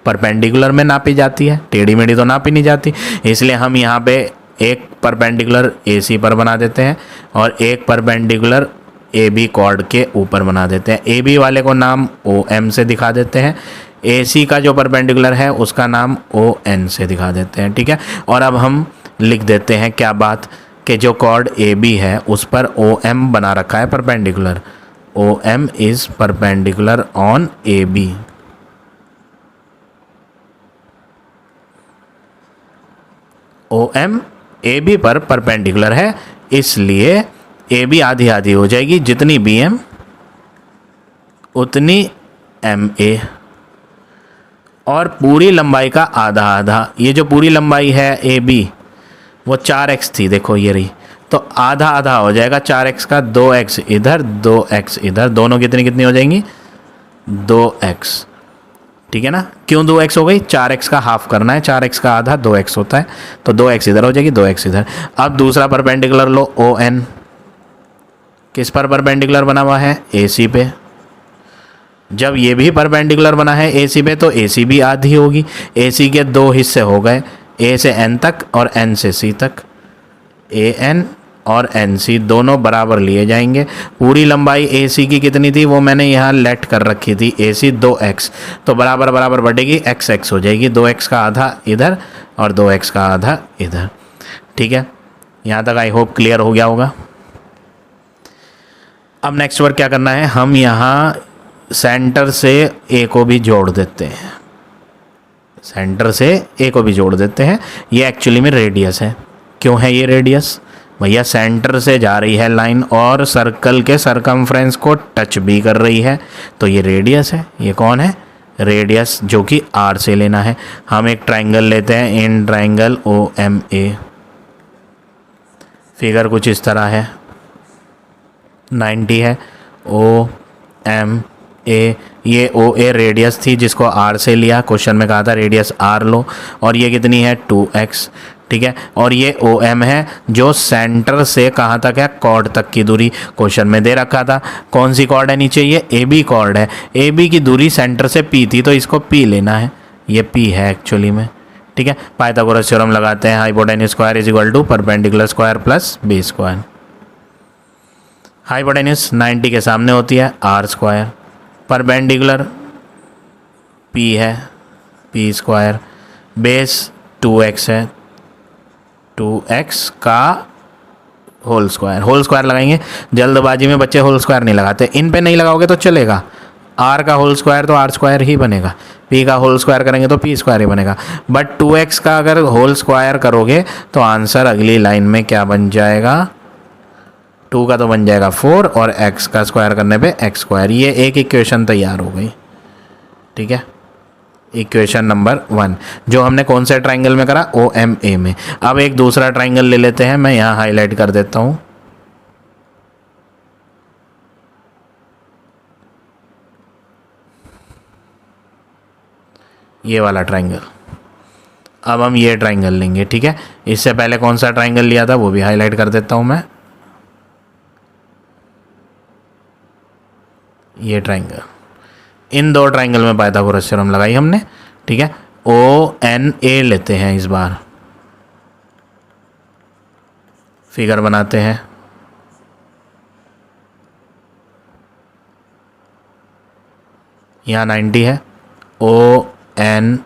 परपेंडिकुलर में नापी जाती है, टेढ़ी मेढ़ी तो नापी नहीं जाती, इसलिए हम यहाँ पे एक परपेंडिकुलर AC पर बना देते हैं और एक परपेंडिकुलर AB कॉर्ड के ऊपर बना देते हैं। AB वाले को नाम OM से दिखा देते हैं, AC का जो परपेंडिकुलर है उसका नाम ON से दिखा देते हैं। ठीक है, और अब हम लिख देते हैं क्या बात, कि जो कॉर्ड AB है उस पर OM बना रखा है perpendicular, OM is perpendicular on AB। OM AB पर परपेंडिकुलर है, इसलिए AB आधी आधी हो जाएगी, जितनी BM उतनी MA, और पूरी लंबाई का आधा आधा। ये जो पूरी लंबाई है AB वो 4x थी, देखो ये रही, तो आधा आधा हो जाएगा 4x का, 2x इधर 2x इधर, दोनों कितनी कितनी हो जाएंगी, 2x। ठीक है ना, क्यों 2x हो गई, 4x का हाफ करना है, 4x का आधा 2x होता है, तो 2x इधर हो जाएगी, 2x इधर। अब दूसरा परपेंडिकुलर लो, ON किस पर परपेंडिकुलर बना हुआ है, AC पे। जब ये भी परपेंडिकुलर बना है AC पे तो AC भी आधी होगी। AC के दो हिस्से हो गए, A से N तक और N से C तक। AN और NC दोनों बराबर लिए जाएंगे। पूरी लंबाई AC की कितनी थी वो मैंने यहाँ लेट कर रखी थी, AC 2x, तो बराबर बराबर बढ़ेगी, x हो जाएगी, 2x का आधा इधर और 2x का आधा इधर। ठीक है, यहाँ तक आई होप क्लियर हो गया होगा। अब नेक्स्ट वर्क क्या करना है, हम यहाँ सेंटर से A को भी जोड़ देते हैं। सेंटर से ए को भी जोड़ देते हैं। ये एक्चुअली में रेडियस है। क्यों है ये रेडियस? भैया सेंटर से जा रही है लाइन और सर्कल के सरकमफ्रेंस को टच भी कर रही है, तो ये रेडियस है। ये कौन है? रेडियस, जो कि आर से लेना है। हम एक ट्राइंगल लेते हैं, in triangle O M A. Figure कुछ इस तरह है, 90 है, ओ एम ए। ये ओ ए रेडियस थी जिसको आर से लिया, क्वेश्चन में कहा था रेडियस आर लो, और ये कितनी है 2x, ठीक है। और ये ओ एम है जो सेंटर से कहाँ तक है, कॉर्ड तक की दूरी क्वेश्चन में दे रखा था। कौन सी कॉर्ड है नीचे? ये ए बी कॉर्ड है। ए बी की दूरी सेंटर से पी थी, तो इसको पी लेना है। ये पी है एक्चुअली में, ठीक है। पाइथागोरस थ्योरम लगाते हैं, hypotenuse square is equal to perpendicular square plus B square. Hypotenuse 90 के सामने होती है आर स्क्वायर, परपेंडिकुलर पी है पी स्क्वायर, बेस 2x है, 2x का होल स्क्वायर। होल स्क्वायर लगाएंगे, जल्दबाजी में बच्चे होल स्क्वायर नहीं लगाते। इन पे नहीं लगाओगे तो चलेगा, आर का होल स्क्वायर तो आर स्क्वायर ही बनेगा, पी का होल स्क्वायर करेंगे तो पी स्क्वायर ही बनेगा। बट 2x का अगर होल स्क्वायर करोगे तो आंसर अगली लाइन में क्या बन जाएगा? 2 का तो बन जाएगा 4 और x का स्क्वायर करने पे x स्क्वायर। ये एक इक्वेशन तैयार हो गई, ठीक है। इक्वेशन नंबर 1 जो हमने कौन से ट्राइंगल में करा? ओ एम ए में। अब एक दूसरा ट्राइंगल ले लेते हैं, मैं यहाँ हाईलाइट कर देता हूँ। ये वाला ट्राइंगल। अब हम ये ट्राइंगल लेंगे, ठीक है। इससे पहले कौन सा ट्राइंगल लिया था वो भी हाईलाइट कर देता हूँ मैं। ये ट्राइंगल, इन दो ट्राइंगल में पाइथागोरस थ्योरम लगाई हमने, ठीक है। ओ एन ए लेते हैं, इस बार फिगर बनाते हैं। यहाँ 90 है, ओ एन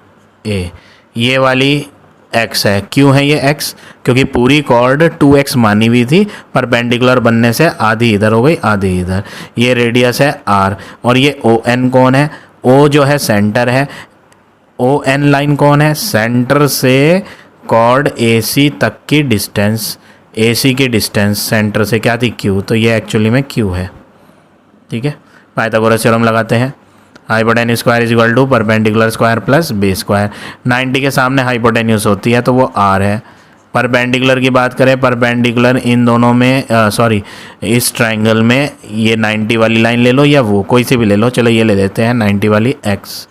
ए। ये वाली x है। क्यों है ये x? क्योंकि पूरी कॉर्ड 2x मानी हुई थी, परपेंडिकुलर बनने से आधी इधर हो गई आधी इधर। ये रेडियस है r, और ये ओ एन कौन है? o जो है सेंटर है, ओ एन लाइन कौन है? सेंटर से कॉर्ड ए सी तक की डिस्टेंस, ए सी की डिस्टेंस सेंटर से क्या थी? q। तो ये एक्चुअली में q है, ठीक है। पाइथागोरस थ्योरम लगाते हैं, hypotenuse square is equal to perpendicular square plus B square. 90 के सामने हाइपोटेन्यूज होती है तो वो आर है। परपेंडिकुलर की बात करें, परपेंडिकुलर इन दोनों में इस ट्राइंगल में ये 90 वाली लाइन ले लो या वो कोई सी भी ले लो, चलो ये ले लेते हैं 90 वाली x।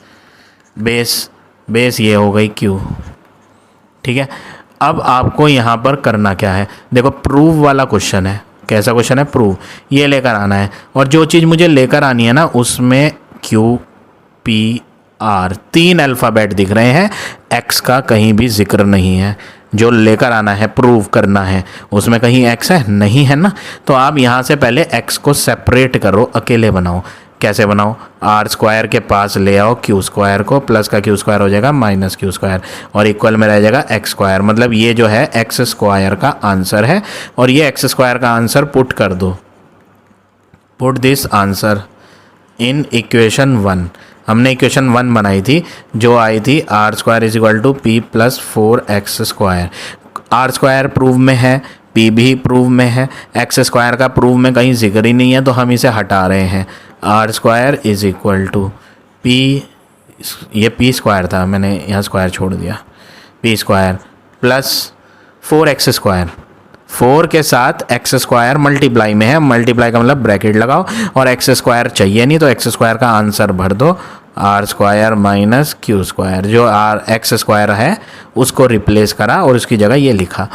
बेस ये हो गई q, ठीक है। अब आपको यहाँ पर करना क्या है? देखो प्रूव वाला क्वेश्चन है। कैसा क्वेश्चन है? प्रूव। ये लेकर आना है, और जो चीज़ मुझे लेकर आनी है ना उसमें Q P R 3 अल्फ़ाबेट दिख रहे हैं, X का कहीं भी जिक्र नहीं है। जो लेकर आना है, प्रूव करना है, उसमें कहीं X है? नहीं है ना। तो आप यहाँ से पहले X को सेपरेट करो, अकेले बनाओ। कैसे बनाओ? आर स्क्वायर के पास ले आओ क्यू स्क्वायर को, प्लस का क्यू स्क्वायर हो जाएगा माइनस क्यू स्क्वायर, और इक्वल में रह जाएगा एक्स स्क्वायर। मतलब ये जो है एक्स स्क्वायर का आंसर है, और ये एक्स स्क्वायर का आंसर पुट कर दो। Put this answer in equation 1। हमने इक्वेशन 1 बनाई थी जो आई थी R square is equal to P plus 4x square. R square prove में है, पी भी प्रूव में है, एक्स स्क्वायर का प्रूव में कहीं जिक्र ही नहीं है, तो हम इसे हटा रहे हैं। R square is equal to P, ये पी स्क्वायर था, मैंने यहाँ स्क्वायर छोड़ दिया, P square plus 4x square. 4 के साथ एक्स स्क्वायर मल्टीप्लाई में है, मल्टीप्लाई का मतलब ब्रैकेट लगाओ, और एक्स स्क्वायर चाहिए नहीं तो एक्स स्क्वायर का आंसर भर दो, R square minus Q square. जो आर एक्स स्क्वायर है उसको रिप्लेस करा और उसकी जगह ये लिखा,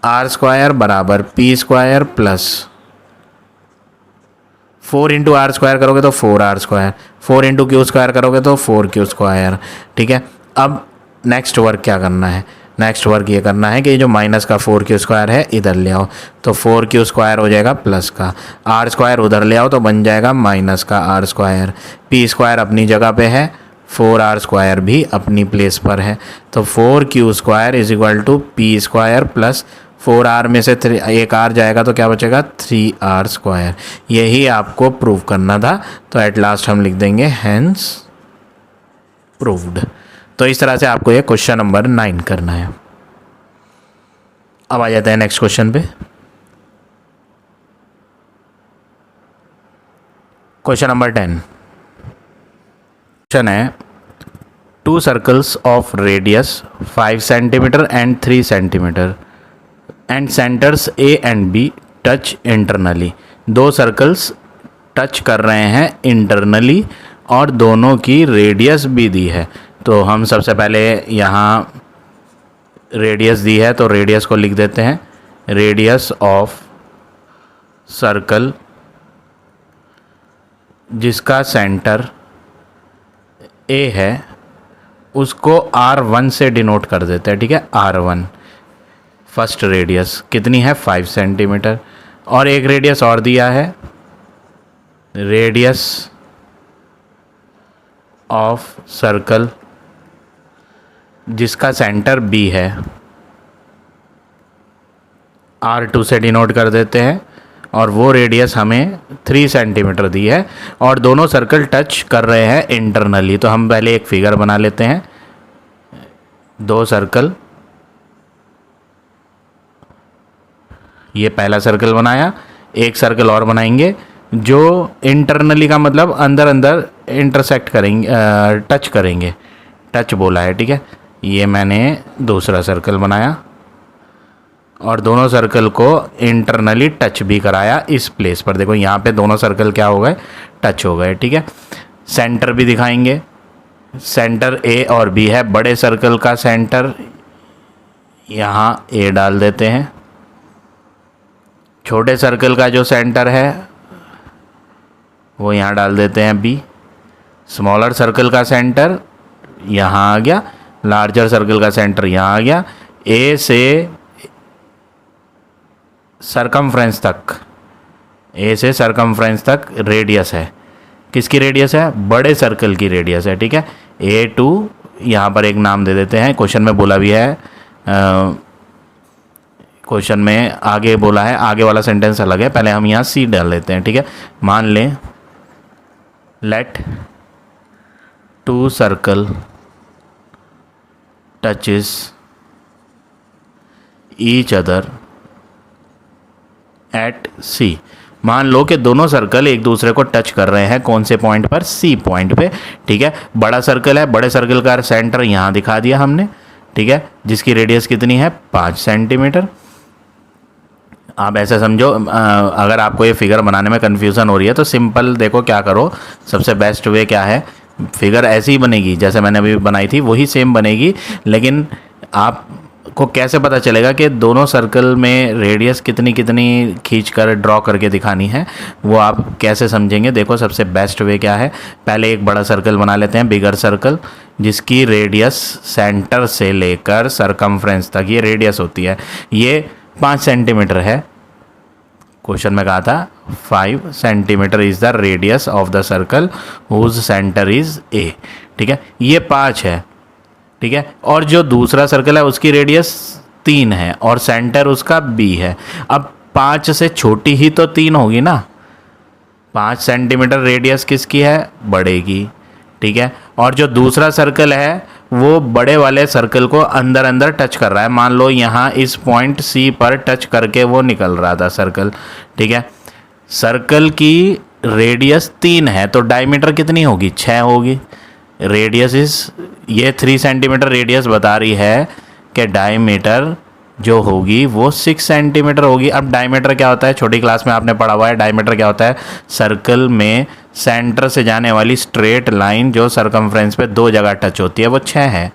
आर स्क्वायर बराबर P square plus 4 into R square करोगे तो 4r square, 4 into Q square करोगे तो 4q स्क्वायर। ठीक है, अब नेक्स्ट वर्क क्या करना है? नेक्स्ट वर्क ये करना है कि जो माइनस का 4q स्क्वायर है इधर ले आओ, तो 4q स्क्वायर हो जाएगा प्लस का, आर स्क्वायर उधर ले आओ तो बन जाएगा माइनस का आर स्क्वायर। पी स्क्वायर अपनी जगह पे है, 4r स्क्वायर भी अपनी प्लेस पर है, तो 4q square is equal to P square plus 4r में से एक r जाएगा तो क्या बचेगा 3r स्क्वायर। यही आपको प्रूव करना था, तो एट लास्ट हम लिख देंगे हैंस प्रूव्ड। तो इस तरह से आपको ये क्वेश्चन नंबर 9 करना है। अब आ जाते हैं नेक्स्ट क्वेश्चन पे। क्वेश्चन नंबर 10 क्वेश्चन है, 2 circles of radius 5 centimetre and 3 centimetre and centres A and B touch internally. 2 circles touch कर रहे हैं इंटरनली और दोनों की रेडियस भी दी है। तो हम सबसे पहले यहाँ रेडियस दी है तो रेडियस को लिख देते हैं, रेडियस ऑफ सर्कल जिसका सेंटर A है उसको R1 से डिनोट कर देते हैं, ठीक है। R1 फर्स्ट रेडियस कितनी है 5 सेंटीमीटर, और एक रेडियस और दिया है, रेडियस ऑफ सर्कल जिसका सेंटर B है, R2 से डिनोट कर देते हैं, और वो रेडियस हमें 3 सेंटीमीटर दी है और दोनों सर्कल टच कर रहे हैं इंटरनली। तो हम पहले एक फिगर बना लेते हैं, 2 सर्कल, ये पहला सर्कल बनाया, एक सर्कल और बनाएंगे जो इंटरनली का मतलब अंदर अंदर इंटरसेक्ट करेंगे, टच करेंगे, टच बोला है, ठीक है। ये मैंने दूसरा सर्कल बनाया और दोनों सर्कल को इंटरनली टच भी कराया इस प्लेस पर। देखो यहाँ पे दोनों सर्कल क्या हो गए, टच हो गए, ठीक है। सेंटर भी दिखाएंगे, सेंटर A और B है, बड़े सर्कल का सेंटर यहाँ A डाल देते हैं, छोटे सर्कल का जो सेंटर है वो यहाँ डाल देते हैं B, स्मॉलर सर्कल का सेंटर यहाँ आ गया, लार्जर सर्कल का सेंटर यहाँ आ गया। A से सरकमफ्रेंस तक, A से सरकमफ्रेंस तक रेडियस है, किसकी रेडियस है, बड़े सर्कल की रेडियस है, ठीक है। A2 यहाँ पर एक नाम दे देते हैं, क्वेश्चन में बोला भी है, क्वेश्चन में आगे बोला है, आगे वाला सेंटेंस अलग है, पहले हम यहाँ C डाल लेते हैं, ठीक है। मान लें let 2 circle touches each other at C। मान लो कि दोनों सर्कल एक दूसरे को टच कर रहे हैं, कौन से पॉइंट पर, C पॉइंट पे, ठीक है। बड़ा सर्कल है, बड़े सर्कल का सेंटर यहाँ दिखा दिया हमने, ठीक है, जिसकी रेडियस कितनी है 5 सेंटीमीटर। आप ऐसा समझो, अगर आपको ये फिगर बनाने में कन्फ्यूज़न हो रही है तो सिंपल देखो क्या करो, सबसे बेस्ट वे क्या है, फिगर ऐसी ही बनेगी जैसे मैंने अभी बनाई थी, वही सेम बनेगी, लेकिन आपको कैसे पता चलेगा कि दोनों सर्कल में रेडियस कितनी कितनी खींच कर ड्रॉ करके दिखानी है, वो आप कैसे समझेंगे। देखो सबसे बेस्ट वे क्या है, पहले एक बड़ा सर्कल बना लेते हैं, बिगर सर्कल, जिसकी रेडियस सेंटर से लेकर सरकमफ्रेंस तक, ये रेडियस होती है, ये 5 सेंटीमीटर है। क्वेश्चन में कहा था 5 centimetre is the radius of the circle whose centre is A, ठीक है, ये 5 है, ठीक है। और जो दूसरा सर्कल है उसकी रेडियस 3 है और सेंटर उसका B है। अब 5 से छोटी ही तो 3 होगी ना, 5 सेंटीमीटर रेडियस किसकी है, बड़े की, ठीक है। और जो दूसरा सर्कल है वो बड़े वाले सर्कल को अंदर अंदर टच कर रहा है, मान लो यहाँ इस पॉइंट C पर टच करके वो निकल रहा था सर्कल, ठीक है। सर्कल की रेडियस 3 है तो डायमीटर कितनी होगी, 6 होगी। रेडियस इस ये 3 सेंटीमीटर रेडियस बता रही है कि डायमीटर जो होगी वो 6 सेंटीमीटर होगी। अब डायमीटर क्या होता है, छोटी क्लास में आपने पढ़ा हुआ है, डायमीटर क्या होता है, सर्कल में सेंटर से जाने वाली स्ट्रेट लाइन जो सरकमफ्रेंस पे 2 जगह टच होती है, वो 6 है।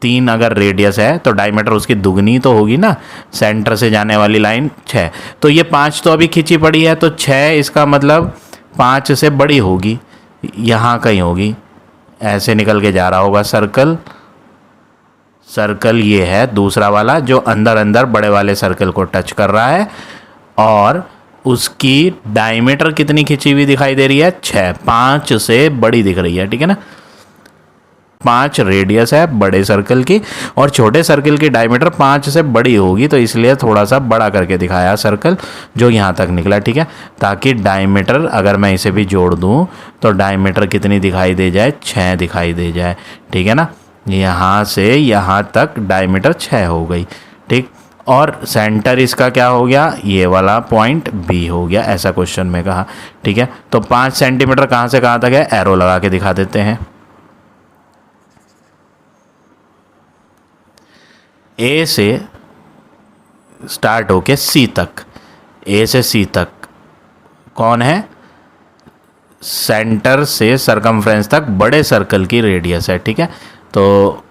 3 अगर रेडियस है तो डायमीटर उसकी दुगनी तो होगी ना, सेंटर से जाने वाली लाइन 6, तो ये 5 तो अभी खींची पड़ी है, तो 6 इसका मतलब 5 से बड़ी होगी, यहाँ कहीं होगी, ऐसे निकल के जा रहा होगा सर्कल। सर्कल ये है दूसरा वाला जो अंदर अंदर बड़े वाले सर्कल को टच कर रहा है, और उसकी डायमीटर कितनी खिंची हुई दिखाई दे रही है, 6, 5 से बड़ी दिख रही है, ठीक है ना। 5 रेडियस है बड़े सर्कल की और छोटे सर्कल की डायमीटर 5 से बड़ी होगी, तो इसलिए थोड़ा सा बड़ा करके दिखाया सर्कल जो यहाँ तक निकला, ठीक है। ताकि डायमीटर अगर मैं इसे भी जोड़ दूँ तो डायमीटर कितनी दिखाई दे जाए, 6 दिखाई दे जाए, ठीक है ना। यहाँ से यहाँ तक डायमीटर 6 हो गई, ठीक। और सेंटर इसका क्या हो गया, ये वाला पॉइंट बी हो गया, ऐसा क्वेश्चन में कहा, ठीक है। तो 5 सेंटीमीटर कहाँ से कहाँ तक है, एरो लगा के दिखा देते हैं। ए से स्टार्ट होके सी तक, ए से सी तक कौन है, सेंटर से सरकमफ्रेंस तक बड़े सर्कल की रेडियस है, ठीक है। तो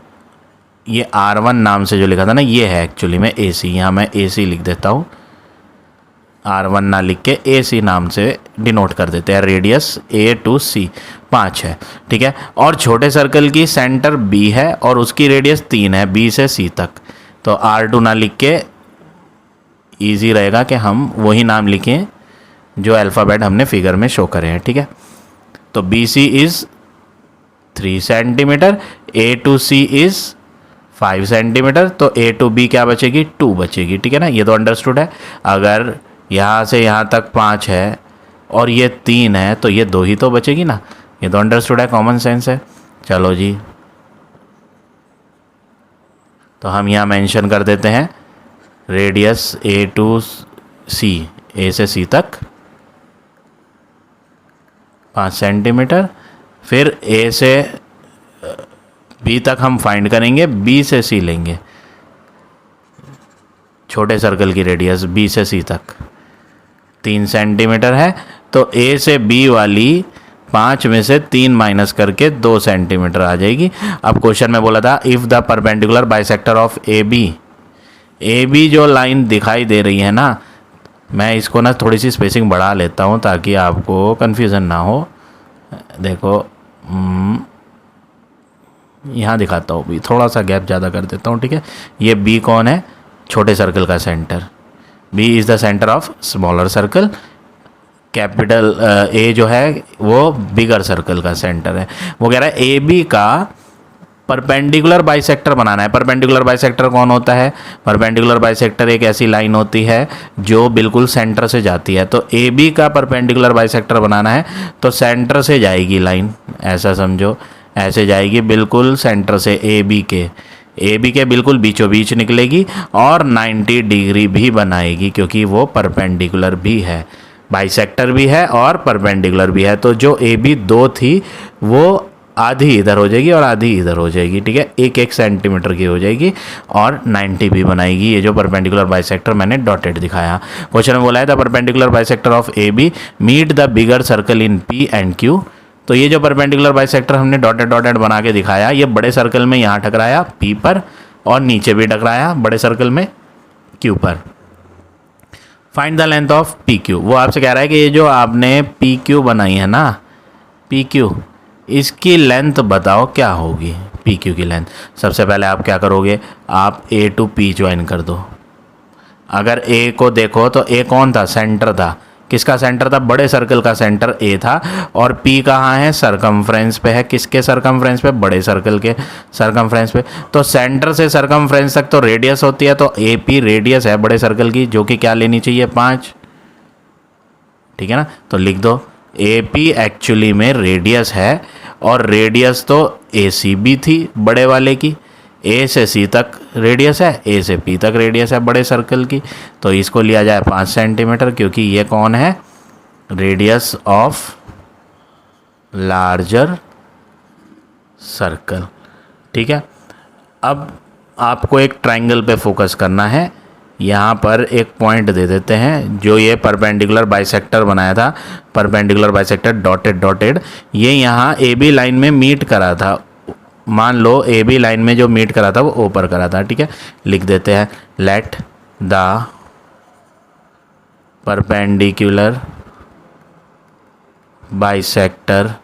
ये R1 नाम से जो लिखा था ना, ये है एक्चुअली में AC, यहाँ मैं AC लिख देता हूँ, R1 ना लिख के AC नाम से डिनोट कर देते हैं। रेडियस A to C 5 है, ठीक है। और छोटे सर्कल की सेंटर B है और उसकी रेडियस 3 है, B से C तक। तो R2 ना लिख के ईजी रहेगा कि हम वही नाम लिखें जो अल्फ़ाबेट हमने फिगर में शो करे हैं, ठीक है। तो BC is 3 centimetre, A to C is 5 centimetre, तो A to B क्या बचेगी, 2 बचेगी, ठीक है ना। ये तो अंडरस्टूड है। अगर यहाँ से यहाँ तक 5 है और ये 3 है तो ये 2 ही तो बचेगी ना, ये तो अंडरस्टूड है, कॉमन सेंस है। चलो जी, तो हम यहाँ मेंशन कर देते हैं radius A to C, A से C तक 5 सेंटीमीटर, फिर A से B तक हम फाइंड करेंगे, B से C लेंगे, छोटे सर्कल की रेडियस B से C तक 3 सेंटीमीटर है। तो A से B वाली 5 में से 3 माइनस करके 2 सेंटीमीटर आ जाएगी। अब क्वेश्चन में बोला था if the perpendicular bisector of A B जो लाइन दिखाई दे रही है ना, मैं इसको ना थोड़ी सी स्पेसिंग बढ़ा लेता हूँ ताकि आपको कन्फ्यूज़न ना हो। देखो यहाँ दिखाता हूँ, भी थोड़ा सा गैप ज़्यादा कर देता हूँ, ठीक है। ये B कौन है, छोटे सर्कल का centre, B is the centre of smaller circle. Capital A जो है वो बिगर सर्कल का सेंटर है। वो कह रहा है ए बी का परपेंडिकुलर बाइसेक्टर बनाना है। परपेंडिकुलर बाइसेक्टर कौन होता है, परपेंडिकुलर बाइसेक्टर एक ऐसी लाइन होती है जो बिल्कुल सेंटर से जाती है। तो ए बी का परपेंडिकुलर बाइसेक्टर बनाना है तो सेंटर से जाएगी लाइन, ऐसा समझो, ऐसे जाएगी बिल्कुल सेंटर से ए बी के बिल्कुल बीचों बीच निकलेगी और 90 डिग्री भी बनाएगी क्योंकि वो परपेंडिकुलर भी है, बाइसेक्टर भी है और परपेंडिकुलर भी है। तो जो ए बी 2 थी वो आधी इधर हो जाएगी और आधी इधर हो जाएगी, ठीक है। 1-1 सेंटीमीटर की हो जाएगी और 90 भी बनाएगी। ये जो परपेंडिकुलर बाइसेक्टर मैंने डॉटेड दिखाया। क्वेश्चन में बोला है the perpendicular bisector of A B meet the bigger circle in P and Q. तो ये जो परपेंडिकुलर बाइसेक्टर हमने डॉटेड बना के दिखाया, ये बड़े सर्कल में यहाँ टकराया पी पर और नीचे भी टकराया बड़े सर्कल में क्यू पर। Find the length of P Q. वो आपसे कह रहा है कि ये जो आपने पी क्यू बनाई है ना, पी क्यू, इसकी लेंथ बताओ क्या होगी, पी क्यू की लेंथ। सबसे पहले आप क्या करोगे, आप ए टू पी ज्वाइन कर दो। अगर ए को देखो तो ए कौन था, सेंटर था। किसका सेंटर था, बड़े सर्कल का सेंटर ए था। और पी कहाँ है, सरकमफ्रेंस पे है। किसके सरकमफ्रेंस पे, बड़े सर्कल के सरकमफ्रेंस पे। तो सेंटर से सरकमफ्रेंस तक तो रेडियस होती है, तो ए पी रेडियस है बड़े सर्कल की, जो कि क्या लेनी चाहिए, 5, ठीक है ना। तो लिख दो ए पी एक्चुअली में रेडियस है और रेडियस तो ए सी बी थी बड़े वाले की, ए से सी तक रेडियस है, ए से पी तक रेडियस है बड़े सर्कल की। तो इसको लिया जाए 5 सेंटीमीटर क्योंकि ये कौन है, रेडियस ऑफ लार्जर सर्कल, ठीक है। अब आपको एक ट्रायंगल पे फोकस करना है। यहाँ पर एक पॉइंट दे देते हैं जो ये परपेंडिकुलर बाइसेक्टर बनाया था, परपेंडिकुलर बाइसेक्टर डॉटेड, ये यहाँ ए बी लाइन में मीट करा था। मान लो ए बी लाइन में जो मीट करा था वो ऊपर करा था, ठीक है। लिख देते हैं let the perpendicular bisector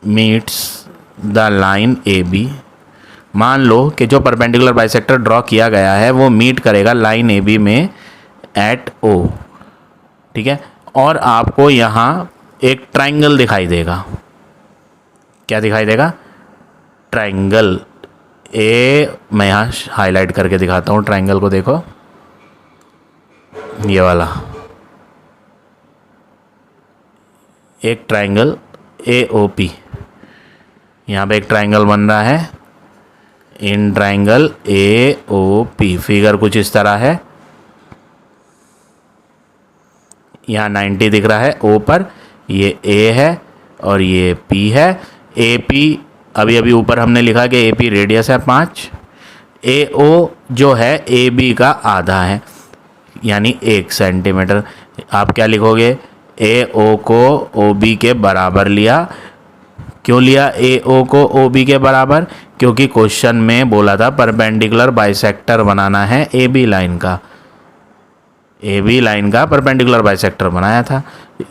meets the line A B. मान लो कि जो परपेंडिकुलर बाइसेक्टर ड्रॉ किया गया है वो मीट करेगा लाइन ए बी में एट ओ, ठीक है। और आपको यहाँ एक ट्रायंगल दिखाई देगा। क्या दिखाई देगा, ट्रायंगल। मैं यहाँ हाईलाइट करके दिखाता हूँ ट्रायंगल को, देखो ये वाला एक ट्रायंगल ए ओ पी, यहाँ पे एक ट्रायंगल बन रहा है in triangle A O P. Figure कुछ इस तरह है, यहाँ 90 दिख रहा है ओ पर, ये ए है और ये पी है। ए पी अभी अभी ऊपर हमने लिखा कि ए पी रेडियस है 5, ए ओ जो है ए बी का आधा है यानी 1 सेंटीमीटर। आप क्या लिखोगे, ए ओ को ओ बी के बराबर लिया। क्यों लिया ए ओ को ओ बी के बराबर, क्योंकि क्वेश्चन में बोला था परपेंडिकुलर बाइसेक्टर बनाना है ए बी लाइन का, ए बी लाइन का परपेंडिकुलर बाइसेक्टर बनाया था,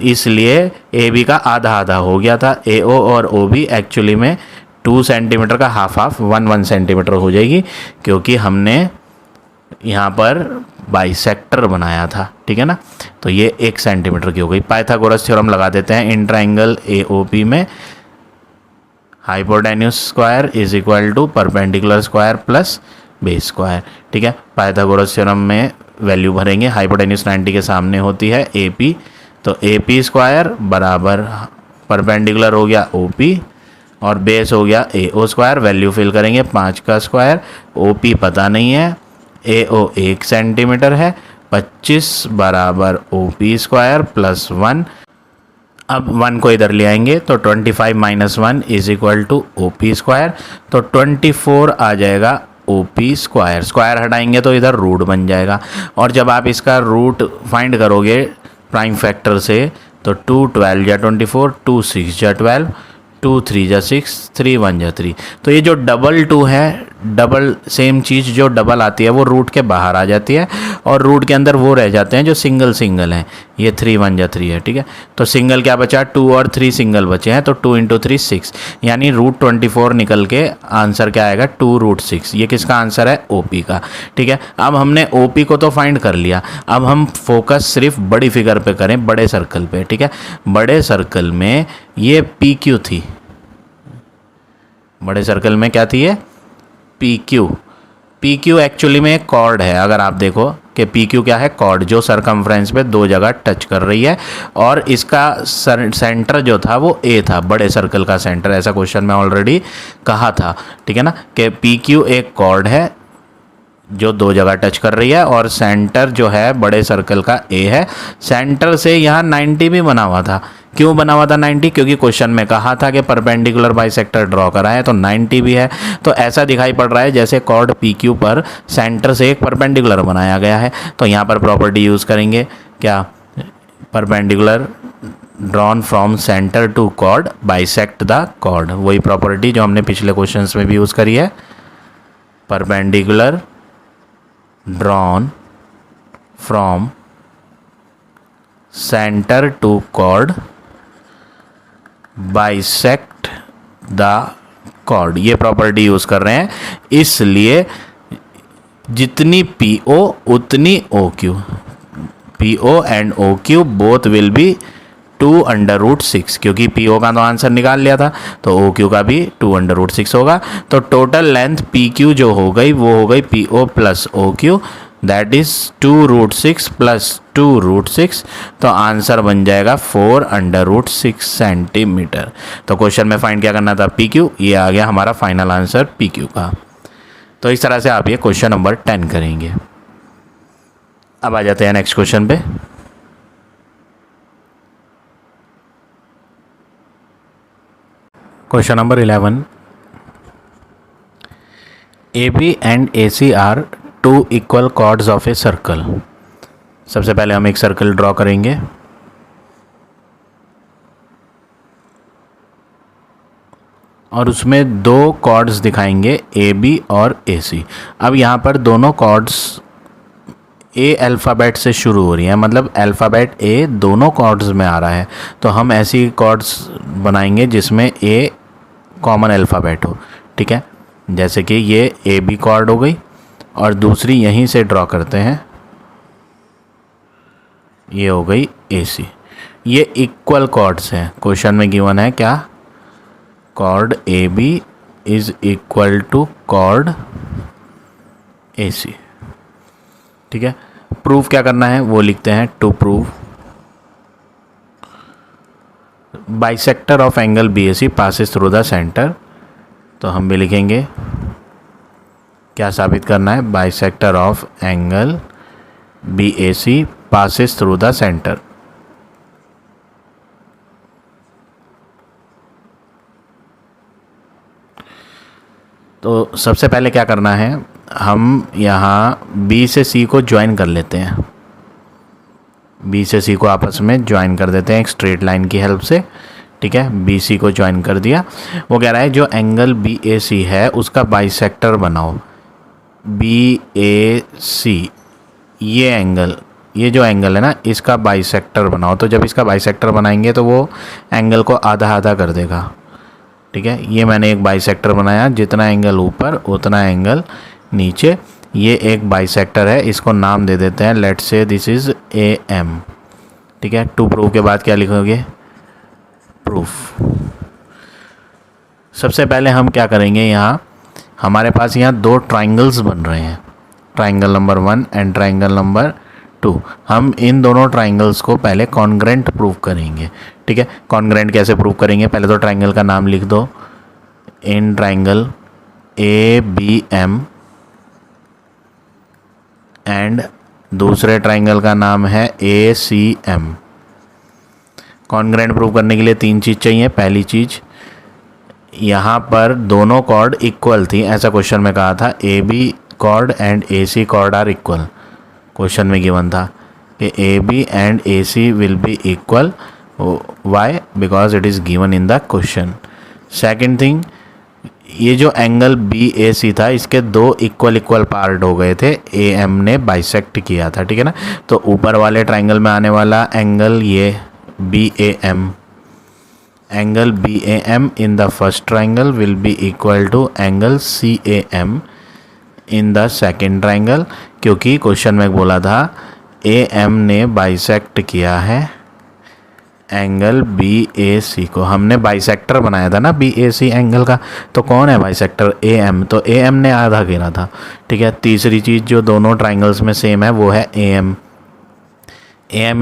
इसलिए ए बी का आधा आधा हो गया था। ए ओ और ओ बी एक्चुअली में 2 सेंटीमीटर का हाफ हाफ 1 सेंटीमीटर हो जाएगी, क्योंकि हमने यहाँ पर बाइसेक्टर बनाया था, ठीक है ना। तो ये 1 सेंटीमीटर की हो गई। पाइथागोरस थ्योरम लगा देते हैं। In triangle A O P में hypotenuse square is equal to perpendicular square plus base square, ठीक है। पाइथागोरस थ्योरम में वैल्यू भरेंगे। हाइपोटेन्यूज 90 के सामने होती है ए पी, तो ए पी स्क्वायर बराबर परपेंडिकुलर हो गया ओ पी और बेस हो गया A O square. Value fill करेंगे 5 का स्क्वायर, ओ पी पता नहीं है, ए ओ 1 सेंटीमीटर है, 25 बराबर ओ पी स्क्वायर प्लस 1। अब 1 को इधर ले आएंगे तो 25 minus 1 is equal to O P square, तो 24 आ जाएगा ओ पी स्क्वायर। स्क्वायर हटाएंगे तो इधर रूट बन जाएगा, और जब आप इसका रूट फाइंड करोगे प्राइम फैक्टर से तो 2 12 जा 24, 2 6 जा 12, 2 3 जा 6, 3 1 जा 3। तो ये जो डबल 2 है, डबल सेम चीज़ जो डबल आती है वो रूट के बाहर आ जाती है, और रूट के अंदर वो रह जाते हैं जो सिंगल सिंगल हैं। ये 3 1 जा 3 है, ठीक है। तो सिंगल क्या बचा, 2 और 3 सिंगल बचे हैं, तो 2 इंटू 3 6, यानी रूट 24 निकल के आंसर क्या आएगा 2 रूट 6। ये किसका आंसर है, ओ पी का, ठीक है। अब हमने ओ पी को तो फाइंड कर लिया, अब हम फोकस सिर्फ बड़ी फिगर पे करें, बड़े सर्कल पे, ठीक है। बड़े सर्कल में ये पी क्यू थी, बड़े सर्कल में क्या थी ये P Q. P Q actually में एक कॉर्ड है। अगर आप देखो कि पी क्यू क्या है, कॉर्ड जो सरकमफ्रेंस पे 2 जगह टच कर रही है, और इसका सेंटर जो था वो ए था, बड़े सर्कल का सेंटर। ऐसा क्वेश्चन में ऑलरेडी कहा था, ठीक है ना, कि पी क्यू एक कॉर्ड है जो 2 जगह टच कर रही है, और सेंटर जो है बड़े सर्कल का ए है। सेंटर से यहाँ 90 भी बना हुआ था। क्यों बना हुआ था 90, क्योंकि क्वेश्चन में कहा था कि परपेंडिकुलर बाइसेक्टर ड्रॉ करा है, तो 90 भी है। तो ऐसा दिखाई पड़ रहा है जैसे कॉर्ड पी क्यू पर सेंटर से एक परपेंडिकुलर बनाया गया है। तो यहाँ पर प्रॉपर्टी यूज़ करेंगे क्या, perpendicular drawn from centre to chord bisect the chord. वही प्रॉपर्टी जो हमने पिछले क्वेश्चंस में भी यूज़ करी है, perpendicular drawn from center to chord bisect the chord। ये प्रॉपर्टी यूज कर रहे हैं, इसलिए जितनी PO उतनी OQ, PO and OQ both will be 2 under root 6, क्योंकि PO का तो आंसर निकाल लिया था, तो OQ का भी 2 अंडर रूट 6 होगा। तो टोटल लेंथ PQ जो हो गई वो हो गई PO plus OQ, that is 2 root 6 plus 2 root 6। तो आंसर बन जाएगा 4 अंडर रूट 6 सेंटीमीटर। तो क्वेश्चन में फाइंड क्या करना था, PQ। ये आ गया हमारा फाइनल आंसर PQ का। तो इस तरह से आप ये क्वेश्चन नंबर 10 करेंगे। अब आ जाते हैं नेक्स्ट क्वेश्चन पे। Question number 11, AB and AC are 2 equal chords of a circle. सबसे पहले हम एक सर्कल ड्रॉ करेंगे, और उसमें 2 कॉर्ड्स दिखाएंगे AB और AC। अब यहाँ पर दोनों कॉर्ड्स ए अल्फ़ाबेट से शुरू हो रही है, मतलब अल्फ़ाबेट ए दोनों कॉर्ड्स में आ रहा है। तो हम ऐसी कॉर्ड्स बनाएंगे जिसमें ए कॉमन अल्फ़ाबेट हो, ठीक है। जैसे कि ये ए बी कॉर्ड हो गई, और दूसरी यहीं से ड्रॉ करते हैं, ये हो गई ए सी। ये इक्वल कॉर्ड्स हैं। क्वेश्चन में गिवन है क्या, chord A B is equal to chord A C, ठीक है। प्रूफ क्या करना है वो लिखते हैं, to prove bisector of angle BAC passes through the centre. तो हम भी लिखेंगे क्या साबित करना है? Bisector of angle BAC passes through the centre. तो सबसे पहले क्या करना है, हम यहाँ B से C को ज्वाइन कर लेते हैं। B से C को आपस में ज्वाइन कर देते हैं एक स्ट्रेट लाइन की हेल्प से, ठीक है। BC को ज्वाइन कर दिया। वो कह रहा है जो एंगल BAC है उसका बाइसेक्टर बनाओ। BAC ये एंगल, ये जो एंगल है ना, इसका बाइसेक्टर बनाओ। तो जब इसका बाइसेक्टर बनाएंगे तो वो एंगल को आधा आधा कर देगा, ठीक है। ये मैंने एक बाइसेक्टर बनाया, जितना एंगल ऊपर उतना एंगल नीचे। ये एक बाइसेक्टर है, इसको नाम दे देते हैं, let's say this is AM, ठीक है। टू प्रूव के बाद क्या लिखोगे? प्रूफ। सबसे पहले हम क्या करेंगे, यहाँ हमारे पास यहाँ दो ट्राइंगल्स बन रहे हैं, triangle number 1 and triangle number 2। हम इन दोनों ट्राइंगल्स को पहले कॉन्ग्रेंट प्रूव करेंगे, ठीक है। कॉन्ग्रेंट कैसे प्रूव करेंगे? पहले तो ट्राइंगल का नाम लिख दो। इन ट्राइंगल ABM एंड दूसरे ट्राइंगल का नाम है ACM। कॉन्ग्रेंट प्रूव करने के लिए 3 चीज़ चाहिए। पहली चीज़, यहाँ पर दोनों कॉर्ड इक्वल थी, ऐसा क्वेश्चन में कहा था। AB chord and AC chord are equal, question में गिवन था कि AB and AC will be equal. Why? Because it is given in the question. Second thing, ये जो एंगल BAC था इसके दो इक्वल पार्ट हो गए थे, AM ने बाइसेक्ट किया था, ठीक है ना। तो ऊपर वाले ट्राइंगल में आने वाला एंगल ये BAM, angle BAM in the first triangle will be equal to angle CAM in the second triangle, क्योंकि क्वेश्चन में बोला था AM ने बाइसेक्ट किया है एंगल BAC को। हमने बाइसेक्टर बनाया था ना BAC एंगल का, तो कौन है बाइसेक्टर? AM। तो AM ने आधा घेरा था, ठीक है। तीसरी चीज़ जो दोनों ट्राइंगल्स में सेम है वो है AM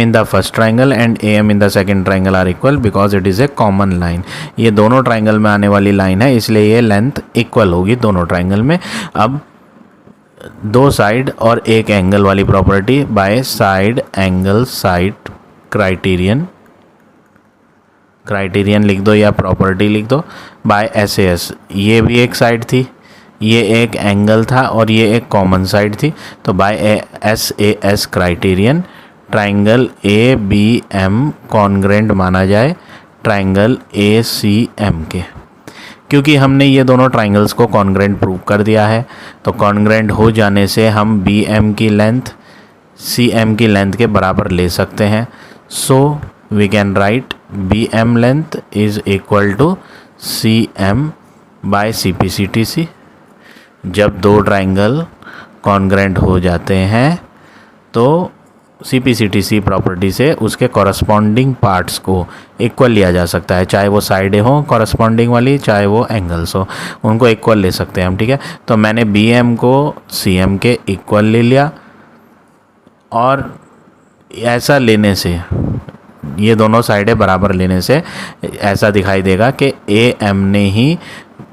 in the first triangle and AM in the second triangle are equal because it is a common line. ये दोनों ट्राइंगल में आने वाली लाइन है, इसलिए ये लेंथ इक्वल होगी दोनों ट्राइंगल में। अब दो साइड और एक एंगल वाली property, by side angle side criterion लिख दो या प्रॉपर्टी लिख दो। बाय SAS, ये भी एक साइड थी, ये एक एंगल था और ये एक कॉमन साइड थी। तो by SAS criterion triangle ABM congruent माना जाए ट्राइंगल ACM के। क्योंकि हमने ये दोनों ट्राइंगल्स को कॉन्ग्रेंट प्रूव कर दिया है, तो कॉन्ग्रेंट हो जाने से हम BM की लेंथ CM की लेंथ के बराबर ले सकते हैं। So we can write BM length is equal to CM by CPCTC। जब दो ट्राइंगल कॉन्ग्रेंट हो जाते हैं तो CPCTC प्रॉपर्टी से उसके कॉरस्पॉन्डिंग पार्ट्स को इक्वल लिया जा सकता है, चाहे वो साइडें हों कॉरस्पॉन्डिंग वाली, चाहे वो एंगल्स हो, उनको इक्वल ले सकते हैं हम, ठीक है। तो मैंने BM को CM के इक्वल ले लिया, और ऐसा लेने से, ये दोनों साइडें बराबर लेने से ऐसा दिखाई देगा कि AM ने ही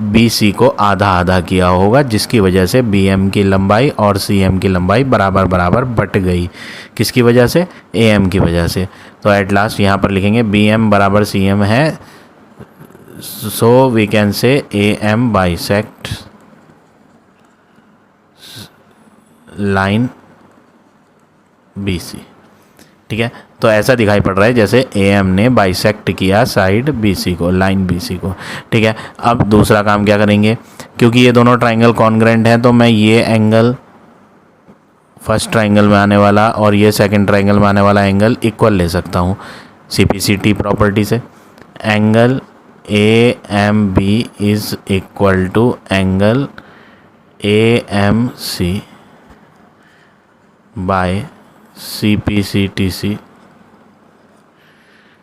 BC को आधा आधा किया होगा, जिसकी वजह से BM की लंबाई और CM की लंबाई बराबर बराबर बट गई। किसकी वजह से? AM की वजह से। तो एट लास्ट यहाँ पर लिखेंगे BM बराबर CM है, so we can say AM bisect line BC, ठीक है। तो ऐसा दिखाई पड़ रहा है जैसे AM ने बाइसेक्ट किया साइड BC को, लाइन BC को, ठीक है। अब दूसरा काम क्या करेंगे, क्योंकि ये दोनों ट्राइंगल कॉन्ग्रेंट हैं तो मैं ये एंगल फर्स्ट ट्राइंगल में आने वाला और ये सेकंड ट्राइंगल में आने वाला एंगल इक्वल ले सकता हूँ CPCT प्रॉपर्टी से। Angle AMB is equal to angle AMC by CPCTC,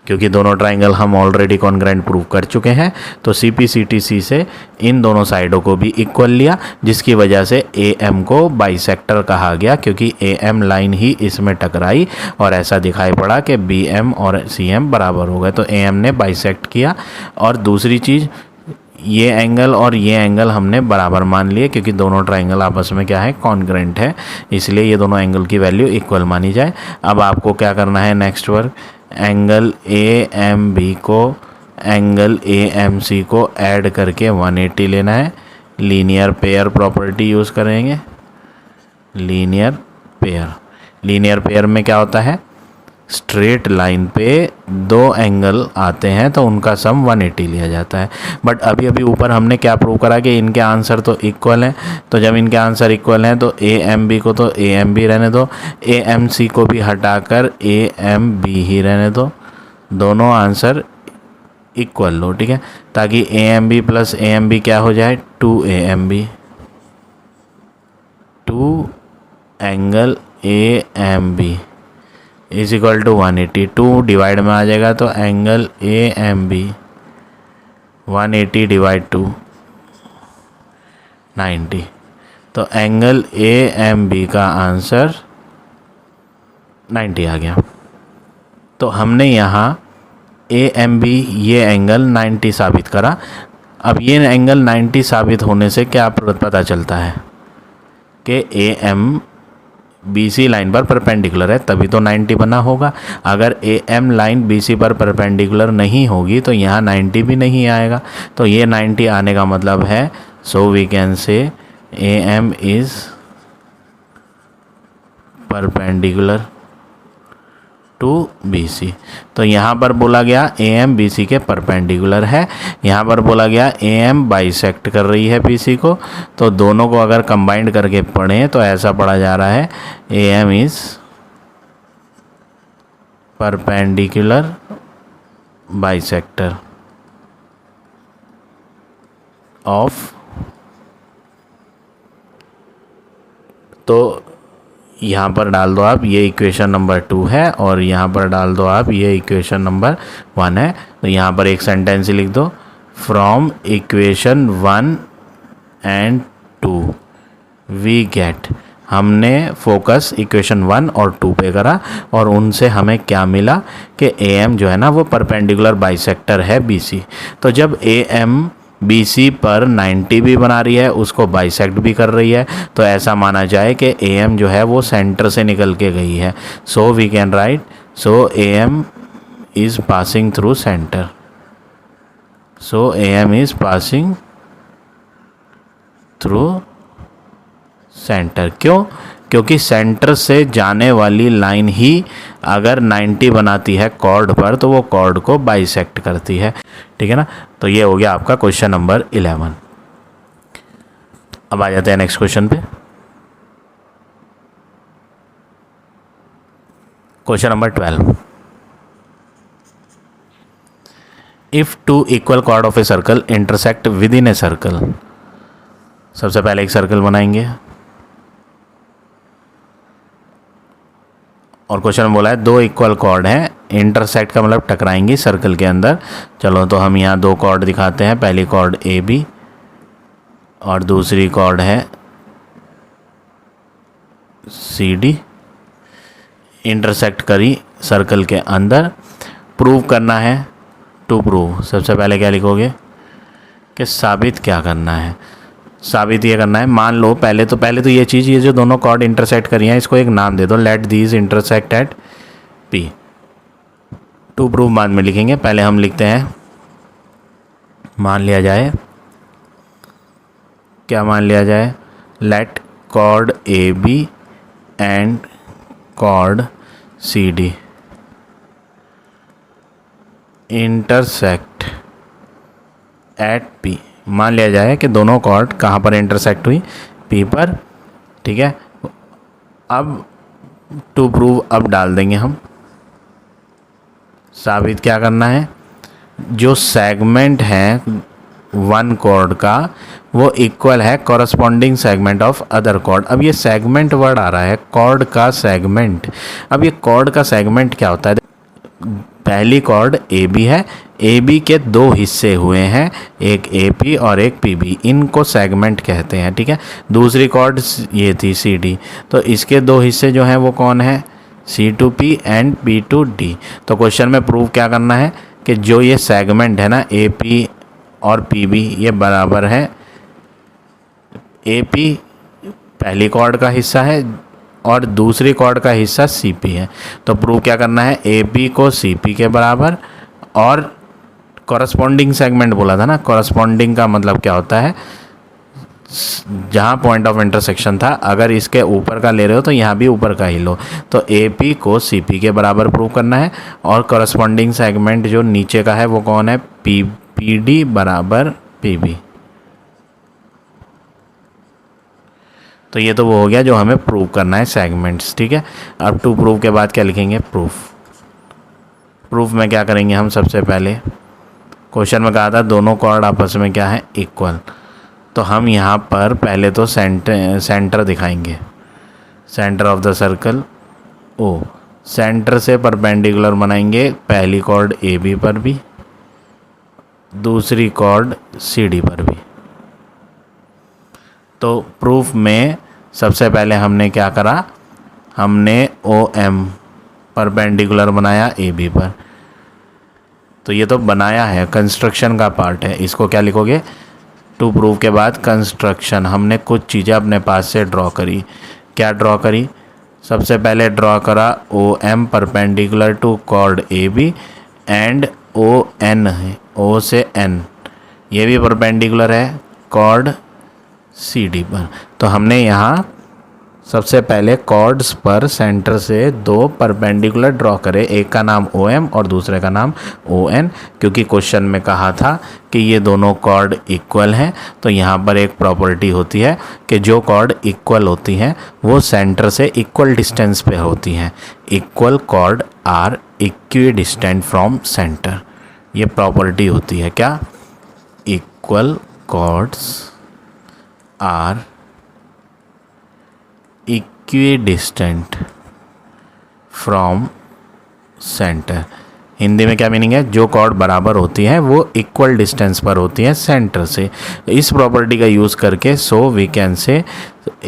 क्योंकि दोनों ट्राइंगल हम ऑलरेडी कॉन्ग्रेंट प्रूव कर चुके हैं। तो CPCTC से इन दोनों साइडों को भी इक्वल लिया, जिसकी वजह से AM को बाइसेक्टर कहा गया, क्योंकि AM लाइन ही इसमें टकराई और ऐसा दिखाई पड़ा कि BM और CM बराबर हो गए। तो AM ने बाइसेक्ट किया। और दूसरी चीज़, ये एंगल और ये एंगल हमने बराबर मान लिए क्योंकि दोनों ट्राइंगल आपस में क्या है, कॉन्ग्रुएंट है, इसलिए ये दोनों एंगल की वैल्यू इक्वल मानी जाए। अब आपको क्या करना है, next work, angle A M B को एंगल ए एम सी को ऐड करके 180 लेना है। लीनियर पेयर प्रॉपर्टी यूज़ करेंगे। लीनियर पेयर में क्या होता है, स्ट्रेट लाइन पे दो एंगल आते हैं तो उनका सम 180 लिया जाता है। बट अभी ऊपर हमने क्या प्रूव करा कि इनके आंसर तो इक्वल हैं, तो जब इनके आंसर इक्वल हैं तो ए एम बी को तो ए एम बी रहने दो, ए एम सी को भी हटाकर ए एम बी ही रहने दो, दोनों आंसर इक्वल लो, ठीक है, ताकि A M B plus A M B क्या हो जाए, 2 A M B, 2 angle A M B is equal to 180। 2 divide में आ जाएगा तो angle A M B 180 divide 2 90, तो एंगल ए एम बी का आंसर 90 आ गया। तो हमने यहाँ ए एम बी ये एंगल 90 साबित करा। अब ये एंगल 90 साबित होने से क्या पता चलता है कि A M B C line पर परपेंडिकुलर है, तभी तो 90 बना होगा। अगर A M line B C पर परपेंडिकुलर नहीं होगी तो यहाँ 90 भी नहीं आएगा। तो ये 90 आने का मतलब है, so we can say A M is perpendicular to B C. तो यहाँ पर बोला गया ए एम बी सी के परपेंडिकुलर है, यहाँ पर बोला गया ए एम बाइसेक्ट कर रही है बी सी को। तो दोनों को अगर कंबाइंड करके पढ़ें तो ऐसा पढ़ा जा रहा है, A M is perpendicular bisector of, तो यहाँ पर डाल दो आप, ये इक्वेशन नंबर 2 है और यहाँ पर डाल दो आप, ये इक्वेशन नंबर 1 है। तो यहाँ पर एक सेंटेंस लिख दो, from equation 1 and 2 we get, हमने फोकस इक्वेशन 1 और 2 पे करा और उनसे हमें क्या मिला कि ए एम जो है ना वो परपेंडिकुलर बाइसेक्टर है बी सी। तो जब ए एम बी सी पर 90 भी बना रही है, उसको बाइसेक्ट भी कर रही है, तो ऐसा माना जाए कि ए एम जो है वो सेंटर से निकल के गई है। So we can write, so A M is passing through centre, so A M is passing through centre. क्यों? क्योंकि सेंटर से जाने वाली लाइन ही अगर 90 बनाती है कॉर्ड पर तो वो कॉर्ड को बाइसेक्ट करती है, ठीक है ना। तो ये हो गया आपका क्वेश्चन नंबर 11। अब आ जाते हैं नेक्स्ट क्वेश्चन पे। Question number 12, if 2 equal cord of a circle intersect with in A circle. सबसे पहले एक सर्कल बनाएंगे और क्वेश्चन में बोला है 2 इक्वल कॉर्ड हैं, इंटरसेक्ट का मतलब टकराएंगी सर्कल के अंदर। चलो तो हम यहाँ 2 कॉर्ड दिखाते हैं, पहली कॉर्ड ए बी और दूसरी कॉर्ड है सी डी, इंटरसेक्ट करी सर्कल के अंदर। प्रूव करना है, टू प्रूव, सबसे पहले क्या लिखोगे कि साबित क्या करना है, साबित ये करना है। मान लो पहले तो ये चीज़, ये जो दोनों कॉर्ड इंटरसेक्ट करी हैं इसको एक नाम दे दो, let these intersect at P. To prove बाद में लिखेंगे, पहले हम लिखते हैं, मान लिया जाए, क्या मान लिया जाए, let chord A B and chord C D intersect at P. मान लिया जाए कि दोनों कॉर्ड कहाँ पर इंटरसेक्ट हुई, पी पर, ठीक है। अब टू प्रूव अब डाल देंगे हम, साबित क्या करना है, जो सेगमेंट है वन कॉर्ड का वो इक्वल है corresponding segment of other chord. अब ये सेगमेंट वर्ड आ रहा है, कॉर्ड का सेगमेंट। अब ये कॉर्ड का सेगमेंट क्या होता है, पहली कॉर्ड ए बी है, ए बी के 2 हिस्से हुए हैं, एक ए पी और एक पी बी, इनको सेगमेंट कहते हैं, ठीक है। दूसरी कॉर्ड ये थी सी डी, तो इसके 2 हिस्से जो हैं वो कौन है, C to P and P to D. तो क्वेश्चन में प्रूव क्या करना है कि जो ये सेगमेंट है ना ए पी और PB ये बराबर है AP पहली कॉर्ड का हिस्सा है और दूसरी कॉर्ड का हिस्सा CP है। तो प्रूव क्या करना है, AP को CP के बराबर, और कॉरस्पॉन्डिंग सेगमेंट बोला था ना, कॉरस्पॉन्डिंग का मतलब क्या होता है, जहाँ पॉइंट ऑफ इंटरसेक्शन था अगर इसके ऊपर का ले रहे हो तो यहाँ भी ऊपर का ही लो। तो AP को CP के बराबर प्रूव करना है, और कॉरस्पॉन्डिंग सेगमेंट जो नीचे का है वो कौन है, PD बराबर PB। तो ये तो वो हो गया जो हमें प्रूव करना है सेगमेंट्स, ठीक है। अब टू प्रूव के बाद क्या लिखेंगे, प्रूफ। प्रूफ में क्या करेंगे हम, सबसे पहले क्वेश्चन में कहा था दोनों कॉर्ड आपस में क्या है, इक्वल। तो हम यहाँ पर पहले तो सेंटर दिखाएंगे, centre of the circle O। Centre से परपेंडिकुलर बनाएंगे पहली कॉर्ड AB पर भी, दूसरी कॉर्ड CD पर भी। तो प्रूफ में सबसे पहले हमने क्या करा, हमने OM परपेंडिकुलर बनाया AB पर। तो ये तो बनाया है, कंस्ट्रक्शन का पार्ट है, इसको क्या लिखोगे, टू प्रूफ के बाद कंस्ट्रक्शन। हमने कुछ चीज़ें अपने पास से ड्रॉ करी। क्या ड्रॉ करी, सबसे पहले ड्रॉ करा OM perpendicular to chord AB and ON है, O से N ये भी परपेंडिकुलर है कॉर्ड CD पर। तो हमने यहाँ सबसे पहले कॉर्ड्स पर सेंटर से दो परपेंडिकुलर ड्रॉ करे, एक का नाम OM और दूसरे का नाम ON, क्योंकि क्वेश्चन में कहा था कि ये दोनों कॉर्ड इक्वल हैं। तो यहाँ पर एक प्रॉपर्टी होती है कि जो कॉर्ड इक्वल होती हैं वो सेंटर से इक्वल डिस्टेंस पे होती हैं। Equal chord are equidistant from centre, ये प्रॉपर्टी होती है क्या, equal chords are equidistant from centre. Hindi में क्या मीनिंग है, जो कॉर्ड बराबर होती हैं वो इक्वल डिस्टेंस पर होती हैं सेंटर से। इस प्रॉपर्टी का यूज़ करके so we can say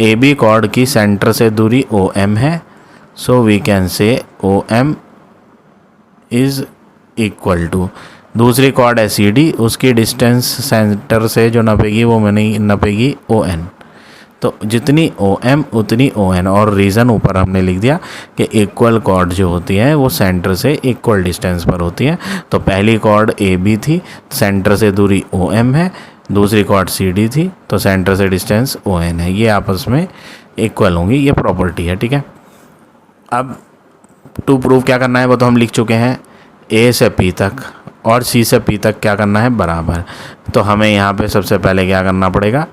AB chord की सेंटर से दूरी OM है, so we can say OM is equal to, दूसरी कॉर्ड है CD, उसकी डिस्टेंस सेंटर से जो नपेगी वो नपेगी ON। तो जितनी OM उतनी ON, और रीज़न ऊपर हमने लिख दिया कि इक्वल कॉर्ड जो होती है वो सेंटर से इक्वल डिस्टेंस पर होती है। तो पहली कॉर्ड AB थी, सेंटर से दूरी OM है, दूसरी कॉर्ड CD थी, तो सेंटर से डिस्टेंस ON है, ये आपस में इक्वल होंगी, ये प्रॉपर्टी है, ठीक है। अब टू प्रूफ क्या करना है वो तो हम लिख चुके हैं, A से P तक और C से P तक क्या करना है, बराबर। तो हमें यहाँ पे सबसे पहले क्या करना पड़ेगा,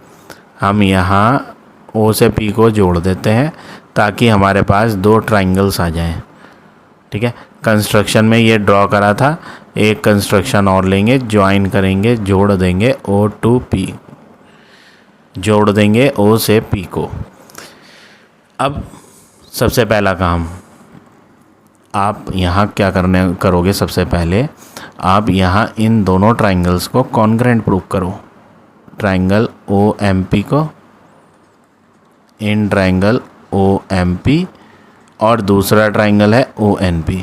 हम यहाँ O से P को जोड़ देते हैं ताकि हमारे पास दो ट्राइंगल्स आ जाएं, ठीक है। कंस्ट्रक्शन में ये ड्रॉ करा था, एक कंस्ट्रक्शन और लेंगे, ज्वाइन करेंगे, जोड़ देंगे O to P, जोड़ देंगे O से P को। अब सबसे पहला काम आप यहाँ क्या करोगे, सबसे पहले आप यहाँ इन दोनों ट्राइंगल्स को कॉन्ग्रेंट प्रूव करो, ट्राइंगल OMP को, इन ट्राइंगल OMP, और दूसरा ट्राइंगल है ONP।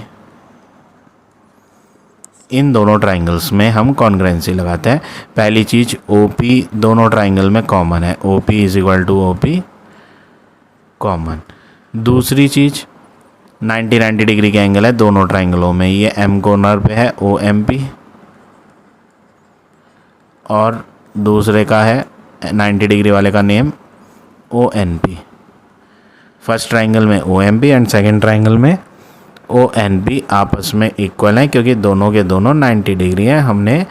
इन दोनों ट्राइंगल्स में हम कॉन्ग्रेंसी लगाते हैं। पहली चीज़ OP दोनों ट्राइंगल में कॉमन है, OP is equal to OP common. दूसरी चीज़ 90 डिग्री के एंगल है दोनों ट्राइंगलों में, ये M कॉर्नर पे है OMP, और दूसरे का है 90 डिग्री वाले का नेम ONP। फर्स्ट ट्राइंगल में OMP एंड सेकंड ट्राइंगल में ONP आपस में इक्वल हैं क्योंकि दोनों के दोनों 90 डिग्री हैं, हमने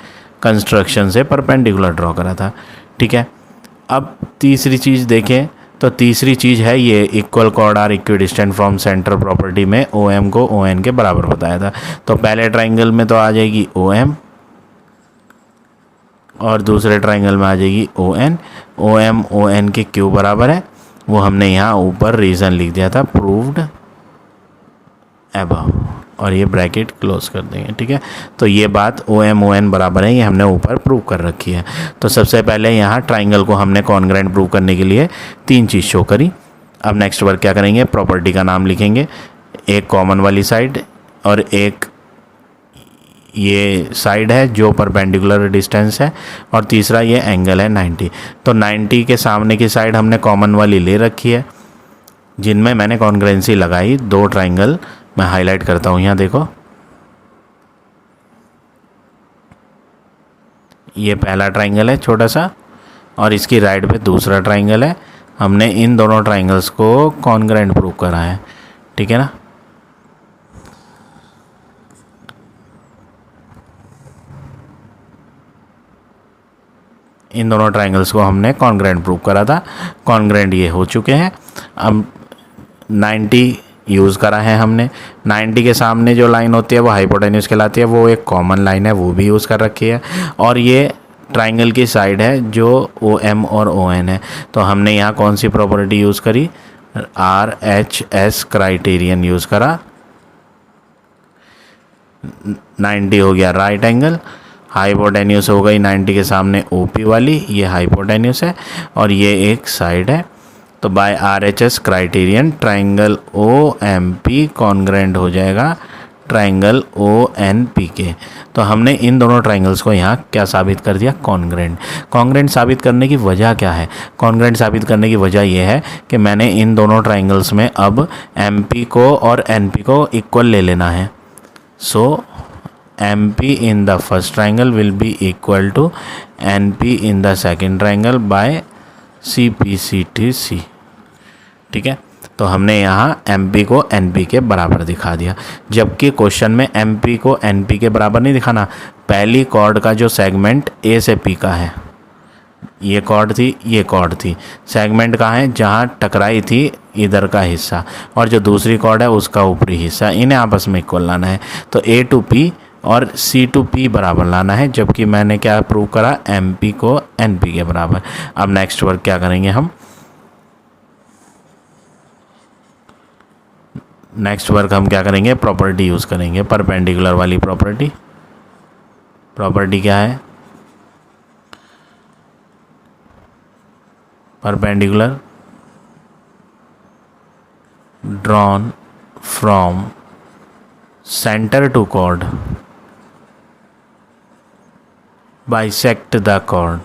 कंस्ट्रक्शन से परपेंडिकुलर ड्रॉ करा था, ठीक है। अब तीसरी चीज़ देखें तो तीसरी चीज़ है ये equal chord are equidistant from centre property में OM को ON के बराबर बताया था। तो पहले ट्राइंगल में तो आ जाएगी OM और दूसरे ट्राइंगल में आ जाएगी ON। OM ON के क्यों बराबर है वो हमने यहाँ ऊपर रीज़न लिख दिया था, प्रूव्ड अबव, और ये ब्रैकेट क्लोज कर देंगे, ठीक है। तो ये बात OM ON बराबर है, ये हमने ऊपर प्रूव कर रखी है। तो सबसे पहले यहाँ ट्राइंगल को हमने कॉन्ग्रेंट प्रूव करने के लिए तीन चीज़ शो करी। अब नेक्स्ट वर्क क्या करेंगे, प्रॉपर्टी का नाम लिखेंगे, एक कॉमन वाली साइड और एक ये साइड है जो परपेंडिकुलर डिस्टेंस है, और तीसरा ये एंगल है 90। तो 90 के सामने की साइड हमने कॉमन वाली ले रखी है, जिनमें मैंने कॉन्ग्रुएंसी लगाई। दो ट्राइंगल मैं हाईलाइट करता हूँ, यहाँ देखो, ये पहला ट्राइंगल है छोटा सा, और इसकी राइट पे दूसरा ट्राइंगल है। हमने इन दोनों ट्राइंगल्स को कॉन्ग्रुएंट प्रूव करा है, ठीक है ना। इन दोनों ट्राइंगल्स को हमने कॉन्ग्रुएंट प्रूव करा था, कॉन्ग्रुएंट ये हो चुके हैं। अब 90 यूज़ करा है हमने। 90 के सामने जो लाइन होती है वो हाइपोटेन्यूज कहलाती है, वो एक कॉमन लाइन है, वो भी यूज़ कर रखी है। और ये ट्राइंगल की साइड है जो OM और ON है। तो हमने यहाँ कौन सी प्रॉपर्टी यूज़ करी, RHS क्राइटेरियन यूज़ करा। 90 हो गया राइट एंगल, हाइपोटेन्यूस हो गई 90 के सामने OP वाली, ये हाइपोटेन्यूस है, और ये एक साइड है। तो by RHS criterion triangle OMP congruent हो जाएगा ट्राइंगल ONP के। तो हमने इन दोनों ट्राइंगल्स को यहाँ क्या साबित कर दिया, कॉन्ग्रुएंट। कॉन्ग्रुएंट साबित करने की वजह क्या है, कॉन्ग्रुएंट साबित करने की वजह यह है कि मैंने इन दोनों ट्राइंगल्स में अब MP को और NP को इक्वल ले लेना है। सो MP in the first triangle will be equal to NP in the second triangle by CPCTC, ठीक है। तो हमने यहाँ MP को NP के बराबर दिखा दिया, जबकि क्वेश्चन में MP को NP के बराबर नहीं दिखाना। पहली कॉर्ड का जो सेगमेंट A से P का है, ये कॉर्ड थी, ये कॉर्ड थी, सेगमेंट कहाँ है, जहाँ टकराई थी इधर का हिस्सा, और जो दूसरी कॉर्ड है उसका ऊपरी हिस्सा, इन्हें आपस में इक्वल लाना है। तो A to P और C to P बराबर लाना है, जबकि मैंने क्या प्रूव करा, MP को NP के बराबर। अब नेक्स्ट वर्क क्या करेंगे हम, नेक्स्ट वर्क हम क्या करेंगे, प्रॉपर्टी यूज़ करेंगे, परपेंडिकुलर वाली प्रॉपर्टी। प्रॉपर्टी क्या है, perpendicular drawn from centre to chord bisect the chord.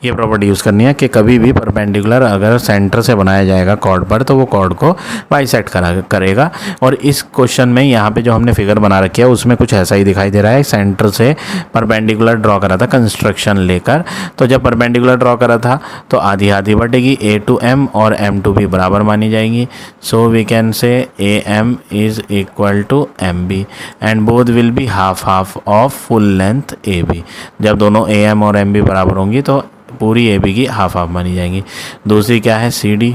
ये प्रॉपर्टी यूज़ करनी है कि कभी भी परपेंडिकुलर अगर सेंटर से बनाया जाएगा कॉर्ड पर, तो वो कॉर्ड को बाइसेक्ट करेगा। और इस क्वेश्चन में यहाँ पे जो हमने फिगर बना रखी है उसमें कुछ ऐसा ही दिखाई दे रहा है। सेंटर से परपेंडिकुलर ड्रॉ करा था कंस्ट्रक्शन लेकर, तो जब परपेंडिकुलर ड्रॉ करा था तो आधी आधी बटेगी, A to M और M to B बराबर मानी जाएंगी। So we can say AM is equal to MB and both will be half half of full length AB। जब दोनों AM और MB बराबर होंगी तो पूरी AB की हाफ हाफ मानी जाएंगी। दूसरी क्या है, CD,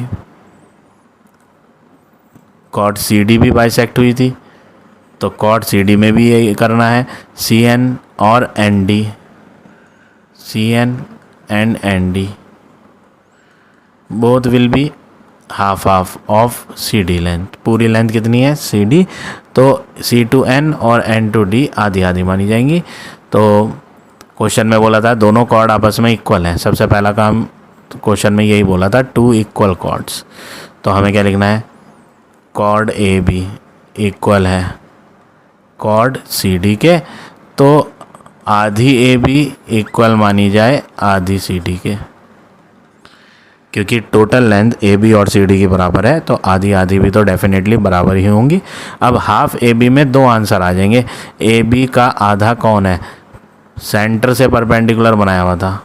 कॉर्ड CD भी बाइसेक्ट हुई थी, तो कॉर्ड CD में भी ये करना है, CN और ND, CN and ND both will be half half of CD length. पूरी लेंथ कितनी है CD, तो C to N और N to D आधी आधी मानी जाएंगी। तो क्वेश्चन में बोला था दोनों कॉर्ड आपस में इक्वल हैं। सबसे पहला काम क्वेश्चन में यही बोला था, 2 इक्वल कॉर्ड्स। तो हमें क्या लिखना है, कॉर्ड AB इक्वल है कॉर्ड CD के, तो आधी AB इक्वल मानी जाए आधी CD के, क्योंकि टोटल लेंथ AB और CD की बराबर है, तो आधी आधी भी तो डेफिनेटली बराबर ही होंगी। अब हाफ AB में दो आंसर आ जाएंगे। AB का आधा कौन है, सेंटर से परपेंडिकुलर बनाया हुआ था,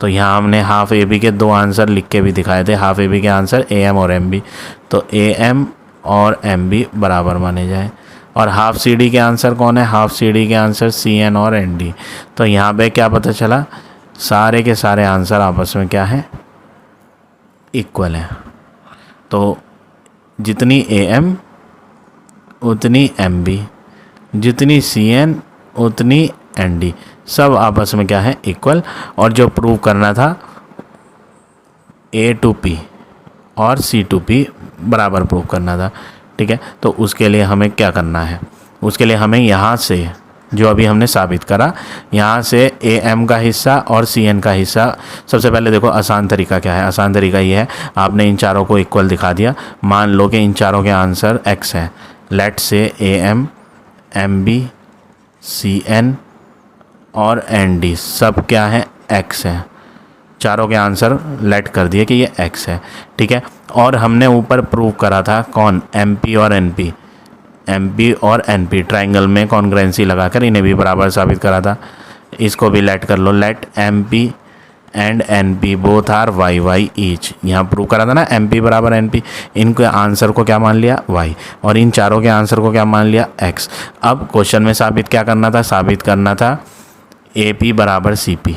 तो यहाँ हमने हाफ AB के दो आंसर लिख के भी दिखाए थे। हाफ AB के आंसर AM और MB, तो AM और MB बराबर माने जाए। और हाफ CD के आंसर कौन है, हाफ CD के आंसर CN और ND। तो यहाँ पे क्या पता चला, सारे के सारे आंसर आपस में क्या है, इक्वल है। तो जितनी AM उतनी MB, जितनी CN उतनी ND, सब आपस में क्या है, इक्वल। और जो प्रूव करना था A to P और C to P बराबर प्रूव करना था, ठीक है। तो उसके लिए हमें क्या करना है, उसके लिए हमें यहाँ से जो अभी हमने साबित करा, यहाँ से AM का हिस्सा और CN का हिस्सा, सबसे पहले देखो आसान तरीका क्या है। आसान तरीका ये है, आपने इन चारों को इक्वल दिखा दिया। मान लो कि इन चारों के आंसर X है, लेट से AM, MB, CN और ND सब क्या है, X है। चारों के आंसर लेट कर दिए कि ये X है, ठीक है। और हमने ऊपर प्रूव करा था कौन, MP और NP, MP और NP ट्राइंगल में कॉन्ग्रुएंसी लगाकर इन्हें भी बराबर साबित करा था। इसको भी लेट कर लो, let MP and NP both are y each. यहाँ प्रूव करा था ना MP बराबर NP, इनके आंसर को क्या मान लिया y, और इन चारों के आंसर को क्या मान लिया x। अब क्वेश्चन में साबित क्या करना था, साबित करना था AP बराबर CP,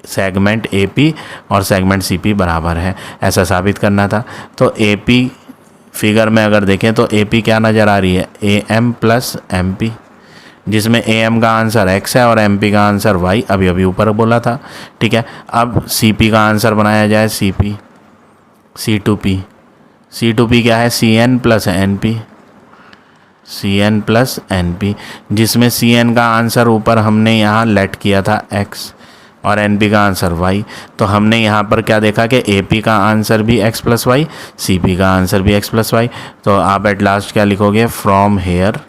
सेगमेंट AP और सेगमेंट CP बराबर है, ऐसा साबित करना था। तो AP फिगर में अगर देखें तो AP क्या नज़र आ रही है, AM प्लस MP, जिसमें AM का आंसर x है और MP का आंसर y, अभी अभी ऊपर बोला था, ठीक है। अब CP का आंसर बनाया जाए, CP, C2P क्या है, CN plus NP, CN plus NP, जिसमें CN का आंसर ऊपर हमने यहाँ लेट किया था x और NP का आंसर y। तो हमने यहाँ पर क्या देखा कि AP का आंसर भी x प्लस वाई, CP का आंसर भी x प्लस वाई। तो आप एट लास्ट क्या लिखोगे, फ्रॉम हेयर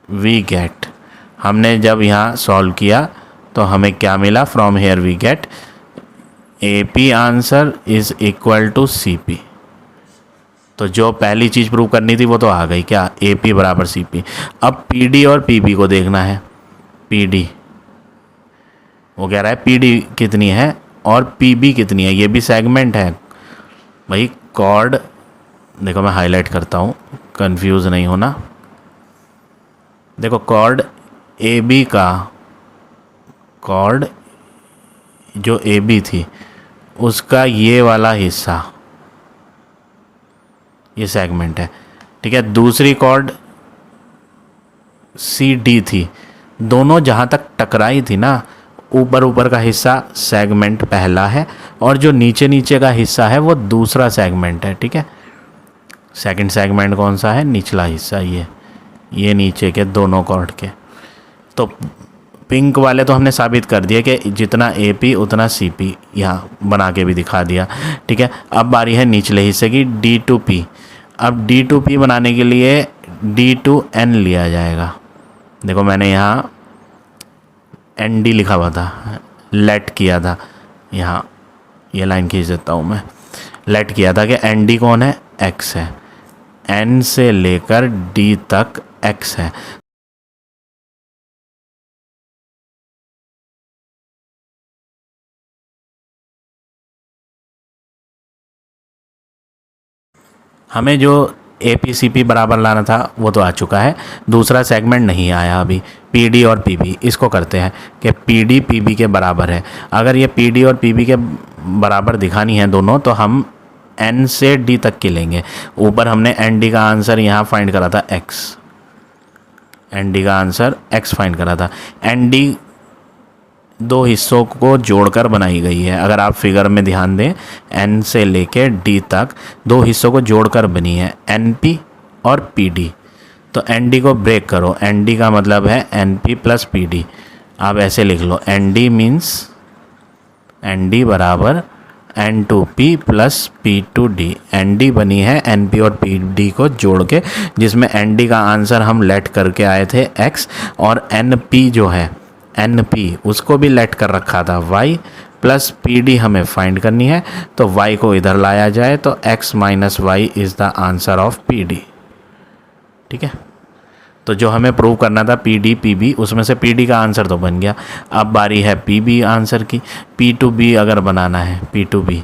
वी गेट, हमने जब यहाँ सॉल्व किया तो हमें क्या मिला, from here we get AP answer is equal to CP। तो जो पहली चीज़ प्रूव करनी थी वो तो आ गई, क्या, AP बराबर CP। अब PD और PB को देखना है, PD वो कह रहा है PD कितनी है और PB कितनी है, ये भी सेगमेंट है भाई। कॉर्ड देखो मैं हाईलाइट करता हूँ, कंफ्यूज नहीं होना। देखो कॉर्ड AB का, कॉर्ड जो AB थी उसका ये वाला हिस्सा ये सेगमेंट है, ठीक है। दूसरी कॉर्ड CD थी, दोनों जहाँ तक टकराई थी ना, ऊपर ऊपर का हिस्सा सेगमेंट पहला है और जो नीचे नीचे का हिस्सा है वो दूसरा सेगमेंट है, ठीक है। सेकंड सेगमेंट कौन सा है, निचला हिस्सा, ये नीचे के दोनों कॉर्ड के। तो पिंक वाले तो हमने साबित कर दिया कि जितना AP उतना CP, यहाँ बना के भी दिखा दिया, ठीक है। अब बारी है निचले हिस्से की, D2P। अब D2P बनाने के लिए D2N लिया जाएगा। देखो मैंने यहाँ ND लिखा हुआ था, लेट किया था, यहाँ ये लाइन खींच देता हूँ मैं, लेट किया था कि ND कौन है, X है, N से लेकर D तक X है। हमें जो APCP बराबर लाना था वो तो आ चुका है, दूसरा सेगमेंट नहीं आया अभी, PD और PB। इसको करते हैं कि PD PB के बराबर है। अगर ये PD और PB के बराबर दिखानी है दोनों, तो हम N से D तक की लेंगे। ऊपर हमने ND का आंसर यहाँ फाइंड करा था X, ND का आंसर X फाइंड करा था। ND दो हिस्सों को जोड़कर बनाई गई है, अगर आप फिगर में ध्यान दें, N से लेके D तक दो हिस्सों को जोड़कर बनी है, NP और PD। तो ND को ब्रेक करो, ND का मतलब है NP प्लस PD। आप ऐसे लिख लो, ND मीन्स ND बराबर N2P प्लस P2D। ND बनी है NP और PD को जोड़ के, जिसमें ND का आंसर हम लेट करके आए थे X, और NP जो है NP उसको भी लेट कर रखा था Y, प्लस PD हमें फाइंड करनी है। तो Y को इधर लाया जाए तो X minus Y is the answer of PD, ठीक है। तो जो हमें प्रूव करना था PD PB, उसमें से PD का आंसर तो बन गया। अब बारी है PB आंसर की। P2B अगर बनाना है, P2B,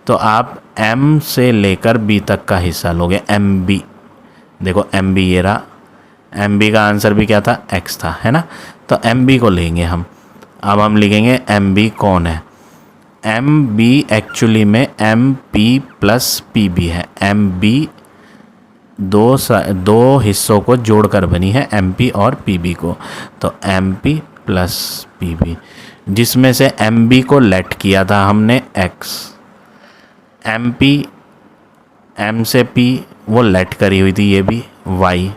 तो आप M से लेकर B तक का हिस्सा लोगे, MB। देखो MB ये रहा, MB का आंसर भी क्या था, X था, है ना। तो MB को लेंगे हम। अब हम लिखेंगे MB कौन है, MB एक्चुअली में MP प्लस PB है। MB दो हिस्सों को जोड़कर बनी है, MP और PB को। तो MP प्लस PB, जिसमें से MB को लेट किया था हमने X, MP M से P वो लेट करी हुई थी, ये भी Y,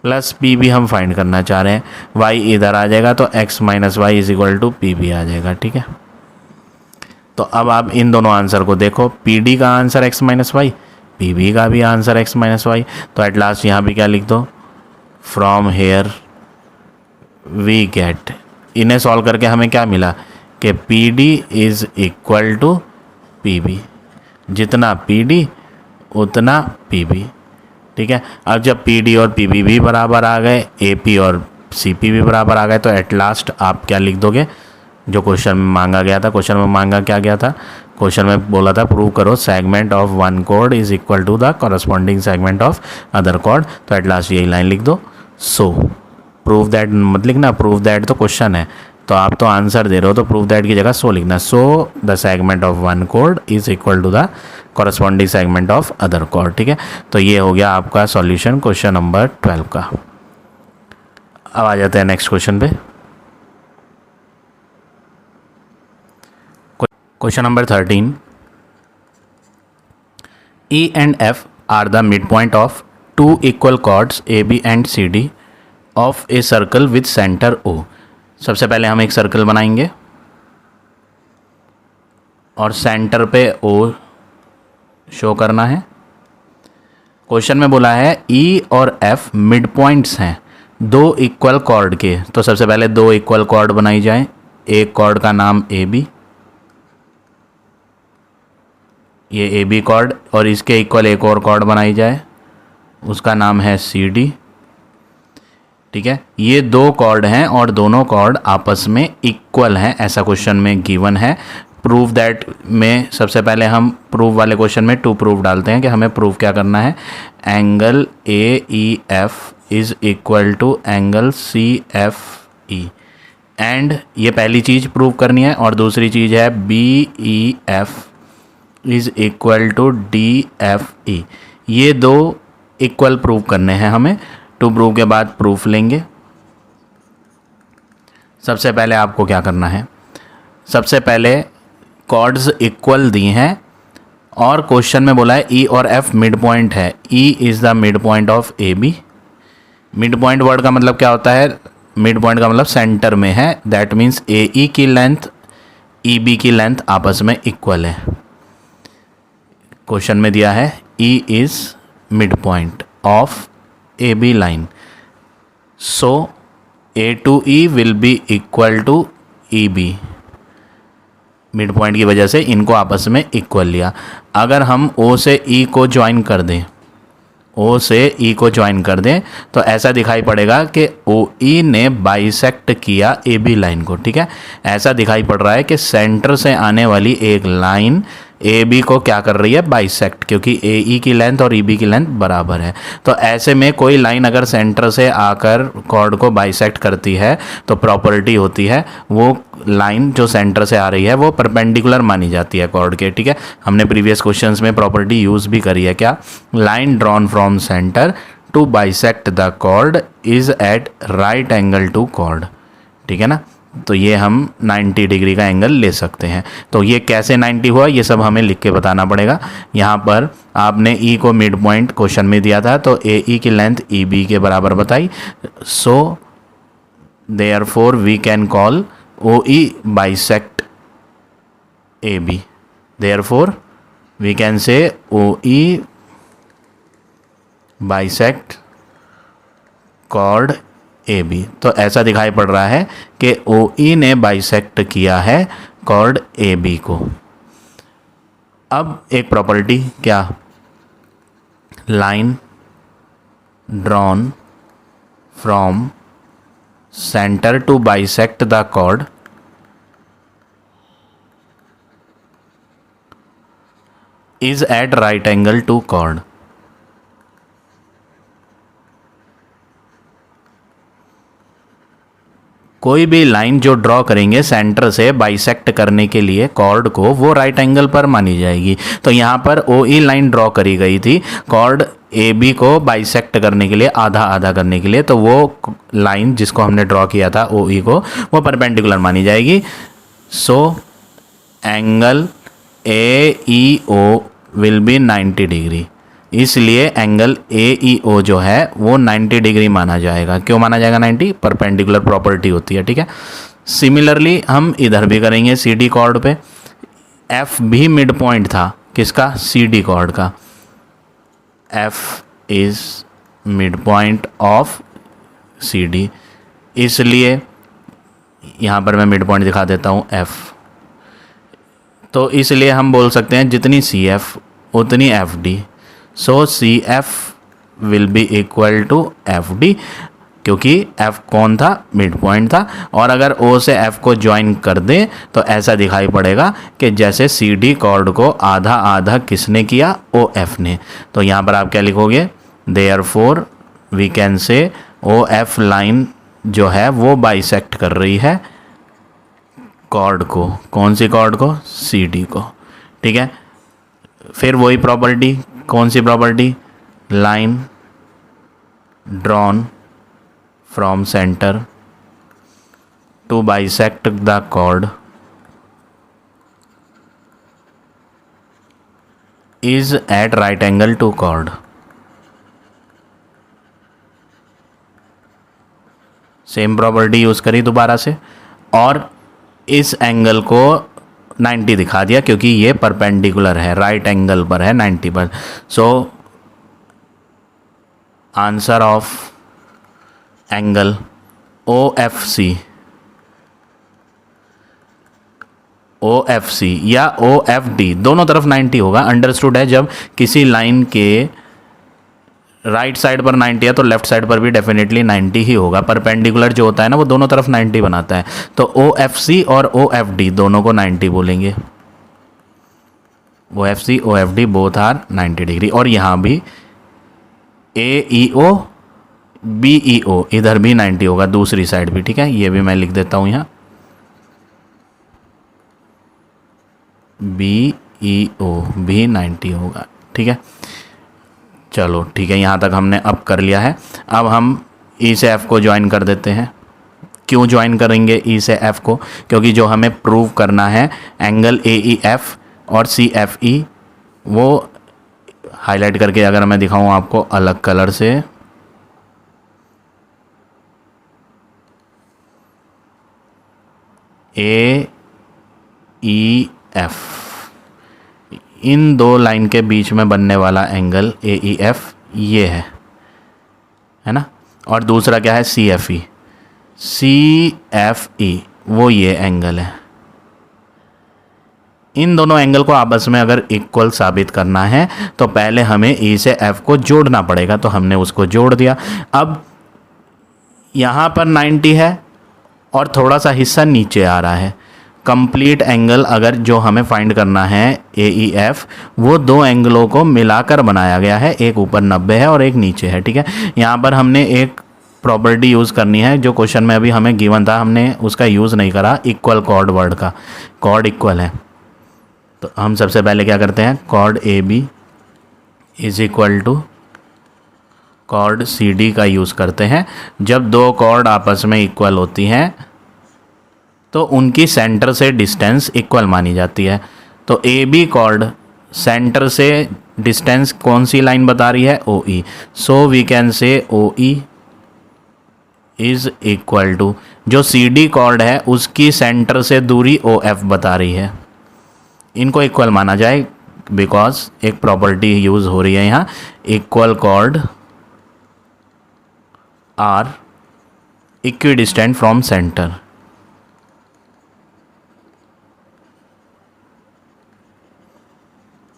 प्लस PB हम फाइंड करना चाह रहे हैं। Y इधर आ जाएगा तो X minus Y is equal to PB आ जाएगा, ठीक है। तो अब आप इन दोनों आंसर को देखो, PD का answer X minus Y, P B का भी आंसर x माइनस वाई। तो एट लास्ट यहाँ भी क्या लिख दो, फ्रॉम हेयर वी गेट, इन्हें सॉल्व करके हमें क्या मिला कि P D is equal to P B, जितना पी डी उतना पी बी। ठीक है, अब जब पी डी और पी बी भी बराबर आ गए, ए पी और सी पी भी बराबर आ गए, तो एट लास्ट आप क्या लिख दोगे, जो क्वेश्चन में मांगा गया था। क्वेश्चन में मांगा क्या गया था, क्वेश्चन में बोला था प्रूव करो segment of one code is equal to the corresponding segment of other code. तो एट लास्ट यही लाइन लिख दो। सो प्रूव दैट मत लिखना, प्रूव दैट तो क्वेश्चन है, तो आप तो आंसर दे रहे हो, तो प्रूव दैट की जगह सो लिखना। So the segment of one code is equal to the corresponding segment of other code. ठीक है, तो ये हो गया आपका सॉल्यूशन क्वेश्चन नंबर 12 का। अब आ जाते हैं नेक्स्ट क्वेश्चन पे। Question number 13, E and F are the midpoint of two equal chords AB and CD of a circle with center O। सबसे पहले हम एक सर्कल बनाएंगे और सेंटर पे O शो करना है। क्वेश्चन में बोला है E और F मिड पॉइंट्स हैं दो इक्वल कॉर्ड के, तो सबसे पहले दो इक्वल कॉर्ड बनाई जाए। एक कॉर्ड का नाम AB, ये ए बी कॉर्ड, और इसके इक्वल एक और कॉर्ड बनाई जाए, उसका नाम है सी डी। ठीक है, ये दो कॉर्ड हैं और दोनों कॉर्ड आपस में इक्वल हैं, ऐसा क्वेश्चन में गिवन है। प्रूव दैट में सबसे पहले हम प्रूव वाले क्वेश्चन में टू प्रूव डालते हैं कि हमें प्रूव क्या करना है। Angle A E F is equal to angle C F E, and ये पहली चीज़ प्रूव करनी है, और दूसरी चीज़ है B E F is equal to D F E. ये दो इक्वल प्रूव करने हैं हमें। टू प्रूव के बाद प्रूफ लेंगे। सबसे पहले आपको क्या करना है, सबसे पहले कॉर्ड्स इक्वल दी हैं और क्वेश्चन में बोला है ई और एफ मिड पॉइंट है। E is the mid point of A B. Mid point word का मतलब क्या होता है, मिड पॉइंट का मतलब सेंटर में है। दैट मीन्स ए ई की लेंथ ई बी की लेंथ आपस में इक्वल है। क्वेश्चन में दिया है E is mid point of A B line, so A to E will be equal to E B. Mid point की वजह से इनको आपस में इक्वल लिया। अगर हम O से E को ज्वाइन कर दें, O से E को ज्वाइन कर दें, तो ऐसा दिखाई पड़ेगा कि OE ने बाइसेक्ट किया AB लाइन को। ठीक है, ऐसा दिखाई पड़ रहा है कि सेंटर से आने वाली एक लाइन AB को क्या कर रही है, बाइसेक्ट, क्योंकि AE की लेंथ और EB की लेंथ बराबर है। तो ऐसे में कोई लाइन अगर सेंटर से आकर कॉर्ड को बाइसेक्ट करती है तो प्रॉपर्टी होती है वो लाइन जो सेंटर से आ रही है वो परपेंडिकुलर मानी जाती है कॉर्ड के। ठीक है, हमने प्रीवियस क्वेश्चंस में प्रॉपर्टी यूज़ भी करी है। क्या, line drawn from centre to bisect the chord is at right angle to chord. ठीक है ना, तो ये हम 90 डिग्री का एंगल ले सकते हैं। तो ये कैसे 90 हुआ, ये सब हमें लिख के बताना पड़ेगा। यहाँ पर आपने E को मिड पॉइंट क्वेश्चन में दिया था, तो AE की लेंथ EB के बराबर बताई। So therefore we can call OE bisect AB। Therefore we can say OE bisect chord AB। तो ऐसा दिखाई पड़ रहा है कि OE ने बाइसेक्ट किया है कॉर्ड AB को। अब एक प्रॉपर्टी, क्या, line drawn from centre to bisect the chord is at right angle to chord. कोई भी लाइन जो ड्रॉ करेंगे सेंटर से बाइसेक्ट करने के लिए कॉर्ड को, वो राइट एंगल पर मानी जाएगी। तो यहाँ पर OE लाइन ड्रॉ करी गई थी कॉर्ड AB को बाइसेक्ट करने के लिए, आधा आधा करने के लिए, तो वो लाइन जिसको हमने ड्रॉ किया था OE को, वो परपेंडिकुलर मानी जाएगी। So angle AEO will be 90 degree, इसलिए एंगल AEO जो है वो 90 डिग्री माना जाएगा। क्यों माना जाएगा 90? परपेंडिकुलर प्रॉपर्टी होती है। ठीक है, सिमिलरली हम इधर भी करेंगे CD कॉर्ड पे। F भी मिड पॉइंट था किसका, CD कॉर्ड का। F is mid point of C D, इसलिए यहाँ पर मैं मिड पॉइंट दिखा देता हूँ एफ। तो इसलिए हम बोल सकते हैं जितनी सी एफ उतनी F D. So C F will be equal to F D, क्योंकि एफ कौन था, मिड पॉइंट था। और अगर ओ से एफ को ज्वाइन कर दें तो ऐसा दिखाई पड़ेगा कि जैसे सी डी कॉर्ड को आधा आधा किसने किया, ओ एफ ने। तो यहाँ पर आप क्या लिखोगे, therefore we can say O F line जो है वो बाइसेक्ट कर रही है कॉर्ड को। कौन सी कॉर्ड को, सी डी को। ठीक है, फिर वही प्रॉपर्टी, कौन सी property, line drawn from centre to bisect the chord is at right angle to chord. Same property use करी दोबारा से, और इस एंगल को 90 दिखा दिया क्योंकि ये परपेंडिकुलर है, राइट एंगल पर है 90 पर। So answer of angle O F C या ओ एफ डी दोनों तरफ 90 होगा। अंडरस्टूड है, जब किसी लाइन के राइट साइड पर 90 है तो लेफ्ट साइड पर भी डेफिनेटली 90 ही होगा। परपेंडिकुलर जो होता है ना वो दोनों तरफ 90 बनाता है। तो ओ एफ सी और ओ एफ डी दोनों को 90 बोलेंगे। O F C O F D both are 90 degree. और यहाँ भी ए ई ओ बी ई ओ इधर भी 90 होगा, दूसरी साइड भी। ठीक है, ये भी मैं लिख देता हूँ यहाँ, बी ई ओ भी 90 होगा। ठीक है, चलो ठीक है, यहाँ तक हमने अब कर लिया है। अब हम ई से एफ को ज्वाइन कर देते हैं। क्यों ज्वाइन करेंगे ई से एफ को, क्योंकि जो हमें प्रूव करना है एंगल ए ई एफ और सी एफ ई, वो हाईलाइट करके अगर मैं दिखाऊँ आपको अलग कलर से, ए ई एफ, इन दो लाइन के बीच में बनने वाला एंगल ए ई एफ ये है ना। और दूसरा क्या है, सी एफ ई, सी एफ ई वो ये एंगल है। इन दोनों एंगल को आपस में अगर इक्वल साबित करना है तो पहले हमें ई से एफ को जोड़ना पड़ेगा, तो हमने उसको जोड़ दिया। अब यहाँ पर 90 है और थोड़ा सा हिस्सा नीचे आ रहा है। कंप्लीट एंगल अगर जो हमें फाइंड करना है ए ई एफ, वो दो एंगलों को मिलाकर बनाया गया है, एक ऊपर 90 है और एक नीचे है। ठीक है, यहाँ पर हमने एक प्रॉपर्टी यूज़ करनी है जो क्वेश्चन में अभी हमें गिवन था, हमने उसका यूज़ नहीं करा, इक्वल कॉर्ड वर्ड का। कॉर्ड इक्वल है तो हम सबसे पहले क्या करते हैं, chord A B is equal to chord C D का यूज़ करते हैं। जब दो कॉर्ड आपस में इक्वल होती हैं तो उनकी सेंटर से डिस्टेंस इक्वल मानी जाती है। तो ए बी कॉर्ड सेंटर से डिस्टेंस कौन सी लाइन बता रही है, O E. So we can say O E is equal to जो सी डी कॉर्ड है उसकी सेंटर से दूरी ओ एफ बता रही है। इनको इक्वल माना जाए बिकॉज एक प्रॉपर्टी यूज़ हो रही है यहाँ, equal chord are equidistant from centre.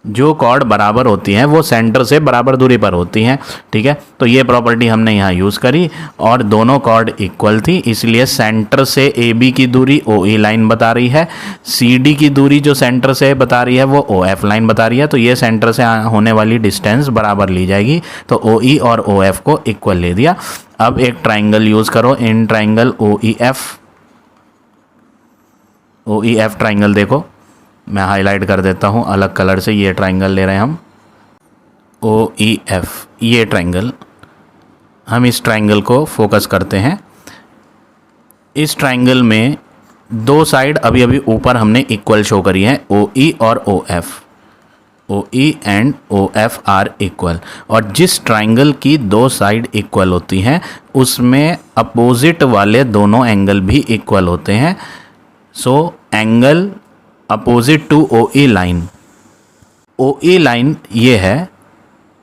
जो कॉर्ड बराबर होती हैं वो सेंटर से बराबर दूरी पर होती हैं। ठीक है, तो ये प्रॉपर्टी हमने यहाँ यूज़ करी और दोनों कॉर्ड इक्वल थी, इसलिए सेंटर से ए बी की दूरी ओ ई लाइन बता रही है, सी डी की दूरी जो सेंटर से बता रही है वो ओ एफ लाइन बता रही है। तो ये सेंटर से होने वाली डिस्टेंस बराबर ली जाएगी, तो ओ ई और ओ एफ को इक्वल ले दिया। अब एक ट्राइंगल यूज़ करो, in triangle O E F triangle देखो, मैं हाईलाइट कर देता हूँ अलग कलर से। ये ट्राइंगल ले रहे हैं हम, ओ ई एफ, ये ट्राइंगल, हम इस ट्राइंगल को फोकस करते हैं। इस ट्राइंगल में दो साइड अभी अभी ऊपर हमने इक्वल शो करी है, ओ ई और O F. O E and O F are equal. और जिस ट्राइंगल की दो साइड इक्वल होती हैं उसमें अपोजिट वाले दोनों एंगल भी इक्वल होते हैं। So angle opposite to O E line, O E line ये है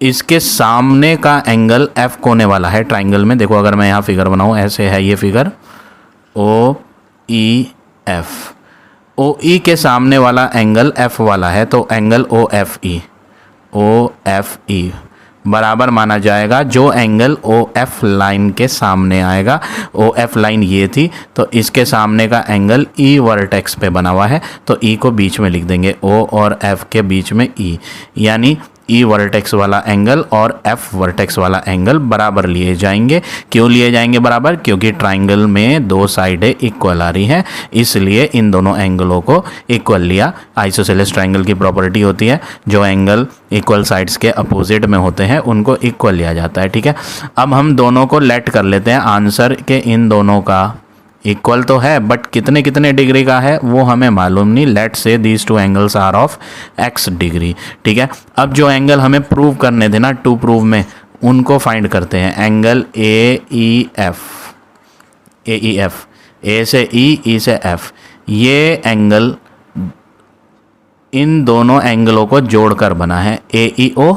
इसके सामने का एंगल एफ कोने वाला है ट्राइंगल में। देखो अगर मैं यहाँ फिगर बनाऊँ, ऐसे है ये फिगर, ओ ई एफ। ओ ई के सामने वाला एंगल एफ वाला है, तो एंगल ओ एफ ई बराबर माना जाएगा जो एंगल ओ एफ लाइन के सामने आएगा। ओ एफ लाइन ये थी, तो इसके सामने का एंगल ई वर्टेक्स पे बना हुआ है, तो ई को बीच में लिख देंगे, ओ और एफ के बीच में ई, यानी ई वर्टेक्स वाला एंगल और एफ वर्टेक्स वाला एंगल बराबर लिए जाएंगे। क्यों लिए जाएंगे बराबर? क्योंकि ट्राइंगल में दो साइडें इक्वल आ रही हैं, इसलिए इन दोनों एंगलों को इक्वल लिया। आइसोसेलेस ट्राइंगल की प्रॉपर्टी होती है, जो एंगल इक्वल साइड्स के अपोजिट में होते हैं उनको इक्वल लिया जाता है। ठीक है, अब हम दोनों को लेट कर लेते हैं। आंसर के इन दोनों का इक्वल तो है, बट कितने कितने डिग्री का है वो हमें मालूम नहीं। Let say these two angles are of x degree. ठीक है, अब जो एंगल हमें प्रूव करने थे ना, टू प्रूव में, उनको फाइंड करते हैं। एंगल ए ई एफ, ए से ई से एफ, ये एंगल इन दोनों एंगलों को जोड़कर बना है। A E O,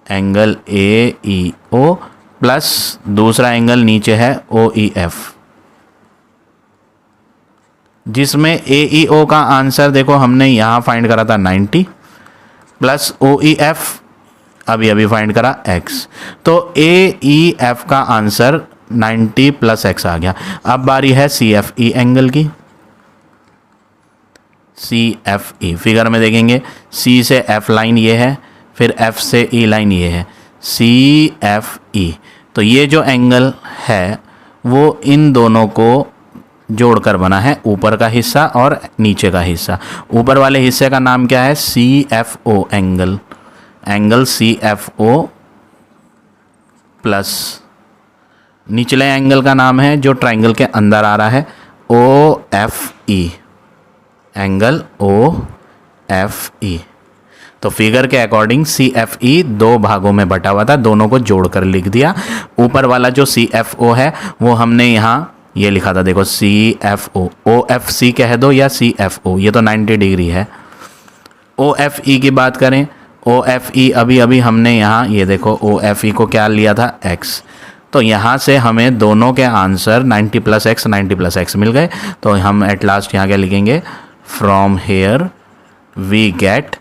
angle A E O plus दूसरा एंगल नीचे है ओ ई एफ, जिसमें ए ई ओ का आंसर देखो हमने यहाँ फाइंड करा था 90 प्लस ओ ई एफ अभी अभी फाइंड करा x, तो ए ई एफ का आंसर 90 प्लस x आ गया। अब बारी है सी एफ ई एंगल की। सी एफ ई फिगर में देखेंगे, C से F लाइन ये है, फिर F से E लाइन ये है, सी एफ ई। तो ये जो एंगल है वो इन दोनों को जोड़कर बना है, ऊपर का हिस्सा और नीचे का हिस्सा। ऊपर वाले हिस्से का नाम क्या है? C F O angle, angle C F O plus निचले एंगल का नाम है जो ट्राइंगल के अंदर आ रहा है O F E, angle O F E. तो फिगर के अकॉर्डिंग सी एफ ई दो भागों में बटा हुआ था, दोनों को जोड़कर लिख दिया। ऊपर वाला जो सी एफ ओ है वो हमने यहाँ ये लिखा था, देखो सी एफ ओ, ओ एफ सी कह दो या सी एफ ओ, ये तो 90 डिग्री है। ओ एफ ई की बात करें, ओ एफ ई अभी अभी हमने यहाँ ये देखो ओ एफ ई को क्या लिया था? x। तो यहाँ से हमें दोनों के answer 90 plus X 90 plus X मिल गए। तो हम एट लास्ट यहाँ क्या लिखेंगे? From here we get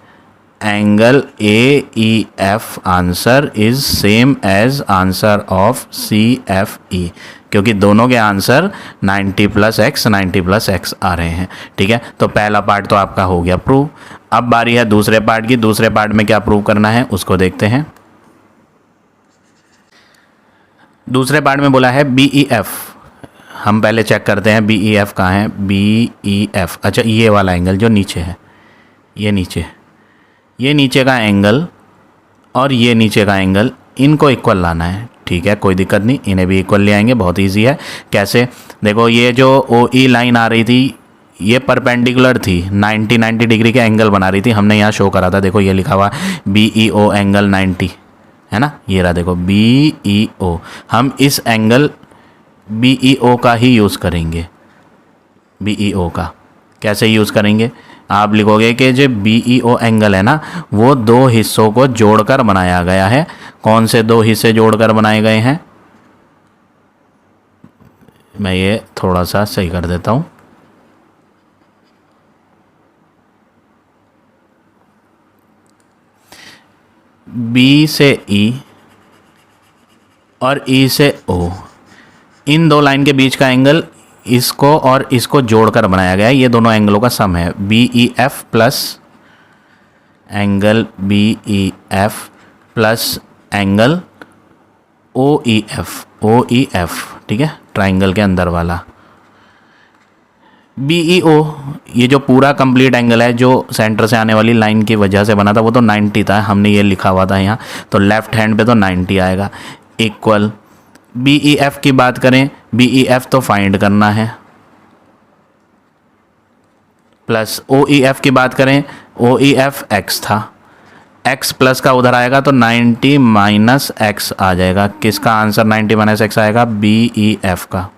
angle A E F answer is same as answer of C F E, क्योंकि दोनों के answer 90 plus X 90 plus X आ रहे हैं। ठीक है, तो पहला पार्ट तो आपका हो गया प्रूव। अब बारी है दूसरे पार्ट की। दूसरे पार्ट में क्या प्रूव करना है उसको देखते हैं। दूसरे पार्ट में बोला है बी ई एफ। हम पहले चेक करते हैं बी ई एफ कहाँ है। बी ई एफ, अच्छा ये वाला एंगल जो नीचे है, ये नीचे का एंगल और ये नीचे का एंगल, इनको इक्वल लाना है। ठीक है, कोई दिक्कत नहीं, इन्हें भी इक्वल ले आएंगे। बहुत इजी है। कैसे? देखो ये जो ओ ई लाइन आ रही थी ये परपेंडिकुलर थी, 90 डिग्री के एंगल बना रही थी। हमने यहाँ शो करा था, देखो ये लिखा हुआ बी ई ओ एंगल 90 है ना, ये रहा देखो बी ई ओ। हम इस एंगल बी ई ओ का ही यूज़ करेंगे। बी ई ओ का कैसे यूज़ करेंगे? आप लिखोगे कि जो बी ई ओ एंगल है ना वो दो हिस्सों को जोड़कर बनाया गया है। कौन से दो हिस्से जोड़कर बनाए गए हैं? मैं ये थोड़ा सा सही कर देता हूँ। बी से ई और ई से ओ, इन दो लाइन के बीच का एंगल इसको और इसको जोड़कर बनाया गया है। ये दोनों एंगलों का सम है B E F plus angle B E F plus angle O E F. ठीक है, ट्राइंगल के अंदर वाला बी ई ओ, ये जो पूरा कंप्लीट एंगल है जो सेंटर से आने वाली लाइन की वजह से बना था वो तो 90 था, हमने ये लिखा हुआ था यहाँ, तो लेफ्ट हैंड पे तो 90 आएगा। इक्वल बी ई एफ की बात करें, बी ई एफ तो फाइंड करना है, प्लस ओ ई एफ की बात करें, ओ ई एफ एक्स था, एक्स प्लस का उधर आएगा तो 90 माइनस एक्स आ जाएगा। किसका आंसर 90 माइनस एक्स आएगा? बी ई एफ का।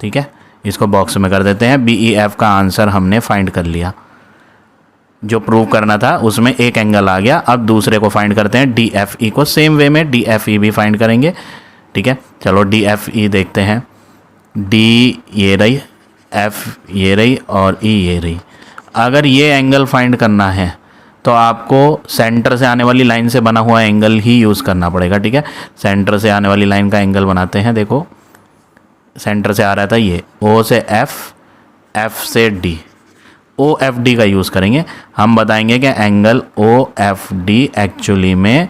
ठीक है, इसको बॉक्स में कर देते हैं। बी ई एफ का आंसर हमने फाइंड कर लिया। जो प्रूव करना था उसमें एक एंगल आ गया। अब दूसरे को फाइंड करते हैं डी एफ ई को, सेम वे में डी एफ ई भी फाइंड करेंगे। ठीक है, चलो डी एफ ई देखते हैं। डी ये रही, एफ ये रही और ई ये रही। अगर ये एंगल फाइंड करना है तो आपको सेंटर से आने वाली लाइन से बना हुआ एंगल ही यूज़ करना पड़ेगा। ठीक है, सेंटर से आने वाली लाइन का एंगल बनाते हैं। देखो सेंटर से आ रहा था ये, ओ से एफ, एफ से डी, ओ एफ डी का यूज़ करेंगे। हम बताएंगे कि angle O F D actually में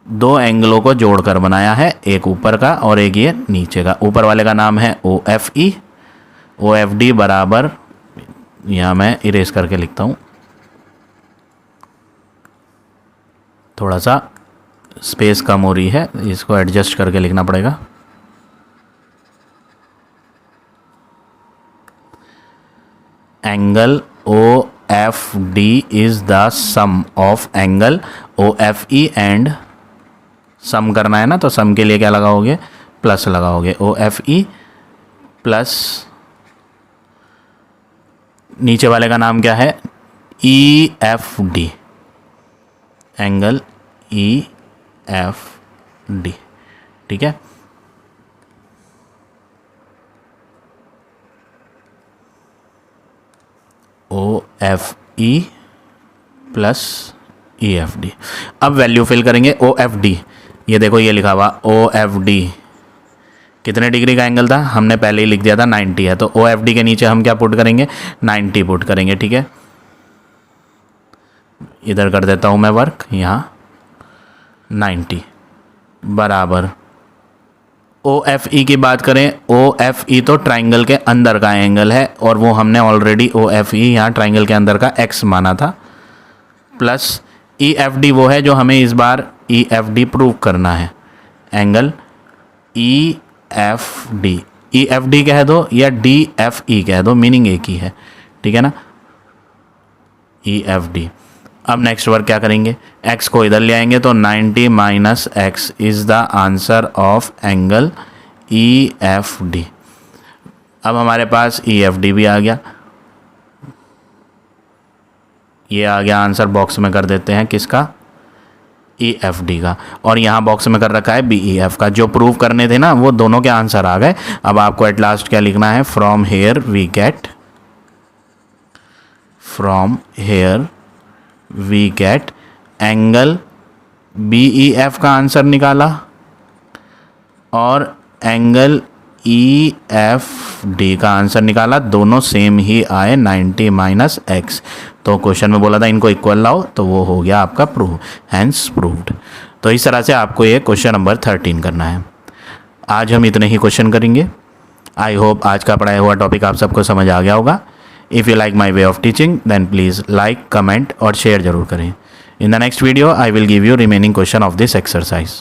दो एंगलों को जोड़कर बनाया है, एक ऊपर का और एक ये नीचे का। ऊपर वाले का नाम है O F E, O F D बराबर, यहाँ मैं इरेज करके लिखता हूँ, थोड़ा सा स्पेस कम हो रही है, इसको एडजस्ट करके लिखना पड़ेगा। Angle O F D is the sum of angle O F E and, sum करना है ना तो सम के लिए क्या लगाओगे, प्लस लगाओगे, ओ एफ ई प्लस नीचे वाले का नाम क्या है, E F D, angle E F D. ठीक है, O F E plus E F D. अब वैल्यू फिल करेंगे ओ एफ डी। ये देखो ये लिखा हुआ ओ एफ डी कितने डिग्री का एंगल था, हमने पहले ही लिख दिया था 90 है, तो ओ एफ डी के नीचे हम क्या पुट करेंगे, 90 पुट करेंगे। ठीक है, इधर कर देता हूँ मैं वर्क, यहाँ 90 बराबर ओ एफ ई की बात करें, ओ एफ ई तो ट्राइंगल के अंदर का एंगल है और वो हमने ऑलरेडी ओ एफ ई यहाँ ट्राइंगल के अंदर का एक्स माना था, प्लस ई एफ डी वो है जो हमें इस बार ई एफ डी प्रूव करना है, एंगल ई एफ डी, ई एफ डी कह दो या डी एफ ई कह दो, मीनिंग एक ही है। ठीक है ना, ई एफ डी। अब नेक्स्ट वर्क क्या करेंगे, x को इधर ले आएंगे तो 90 minus x is the answer of angle E F D. अब हमारे पास ई एफ डी भी आ गया, ये आ गया आंसर, बॉक्स में कर देते हैं किसका, ई एफ डी का, और यहाँ बॉक्स में कर रखा है बी ई एफ का। जो प्रूव करने थे ना वो दोनों के आंसर आ गए। अब आपको एट लास्ट क्या लिखना है, from here we get angle B E F का आंसर निकाला और एंगल ई एफ डी का आंसर निकाला, दोनों सेम ही आए 90 माइनस एक्स। तो क्वेश्चन में बोला था इनको इक्वल लाओ, तो वो हो गया आपका प्रूव, हैंस प्रूव्ड। तो इस तरह से आपको ये क्वेश्चन नंबर 13 करना है। आज हम इतने ही क्वेश्चन करेंगे। आई होप आज का पढ़ाया हुआ टॉपिक आप सबको समझ आ गया होगा। If you like my way of teaching then please like, comment और शेयर जरूर करें। In the next video I will give you remaining question of this exercise.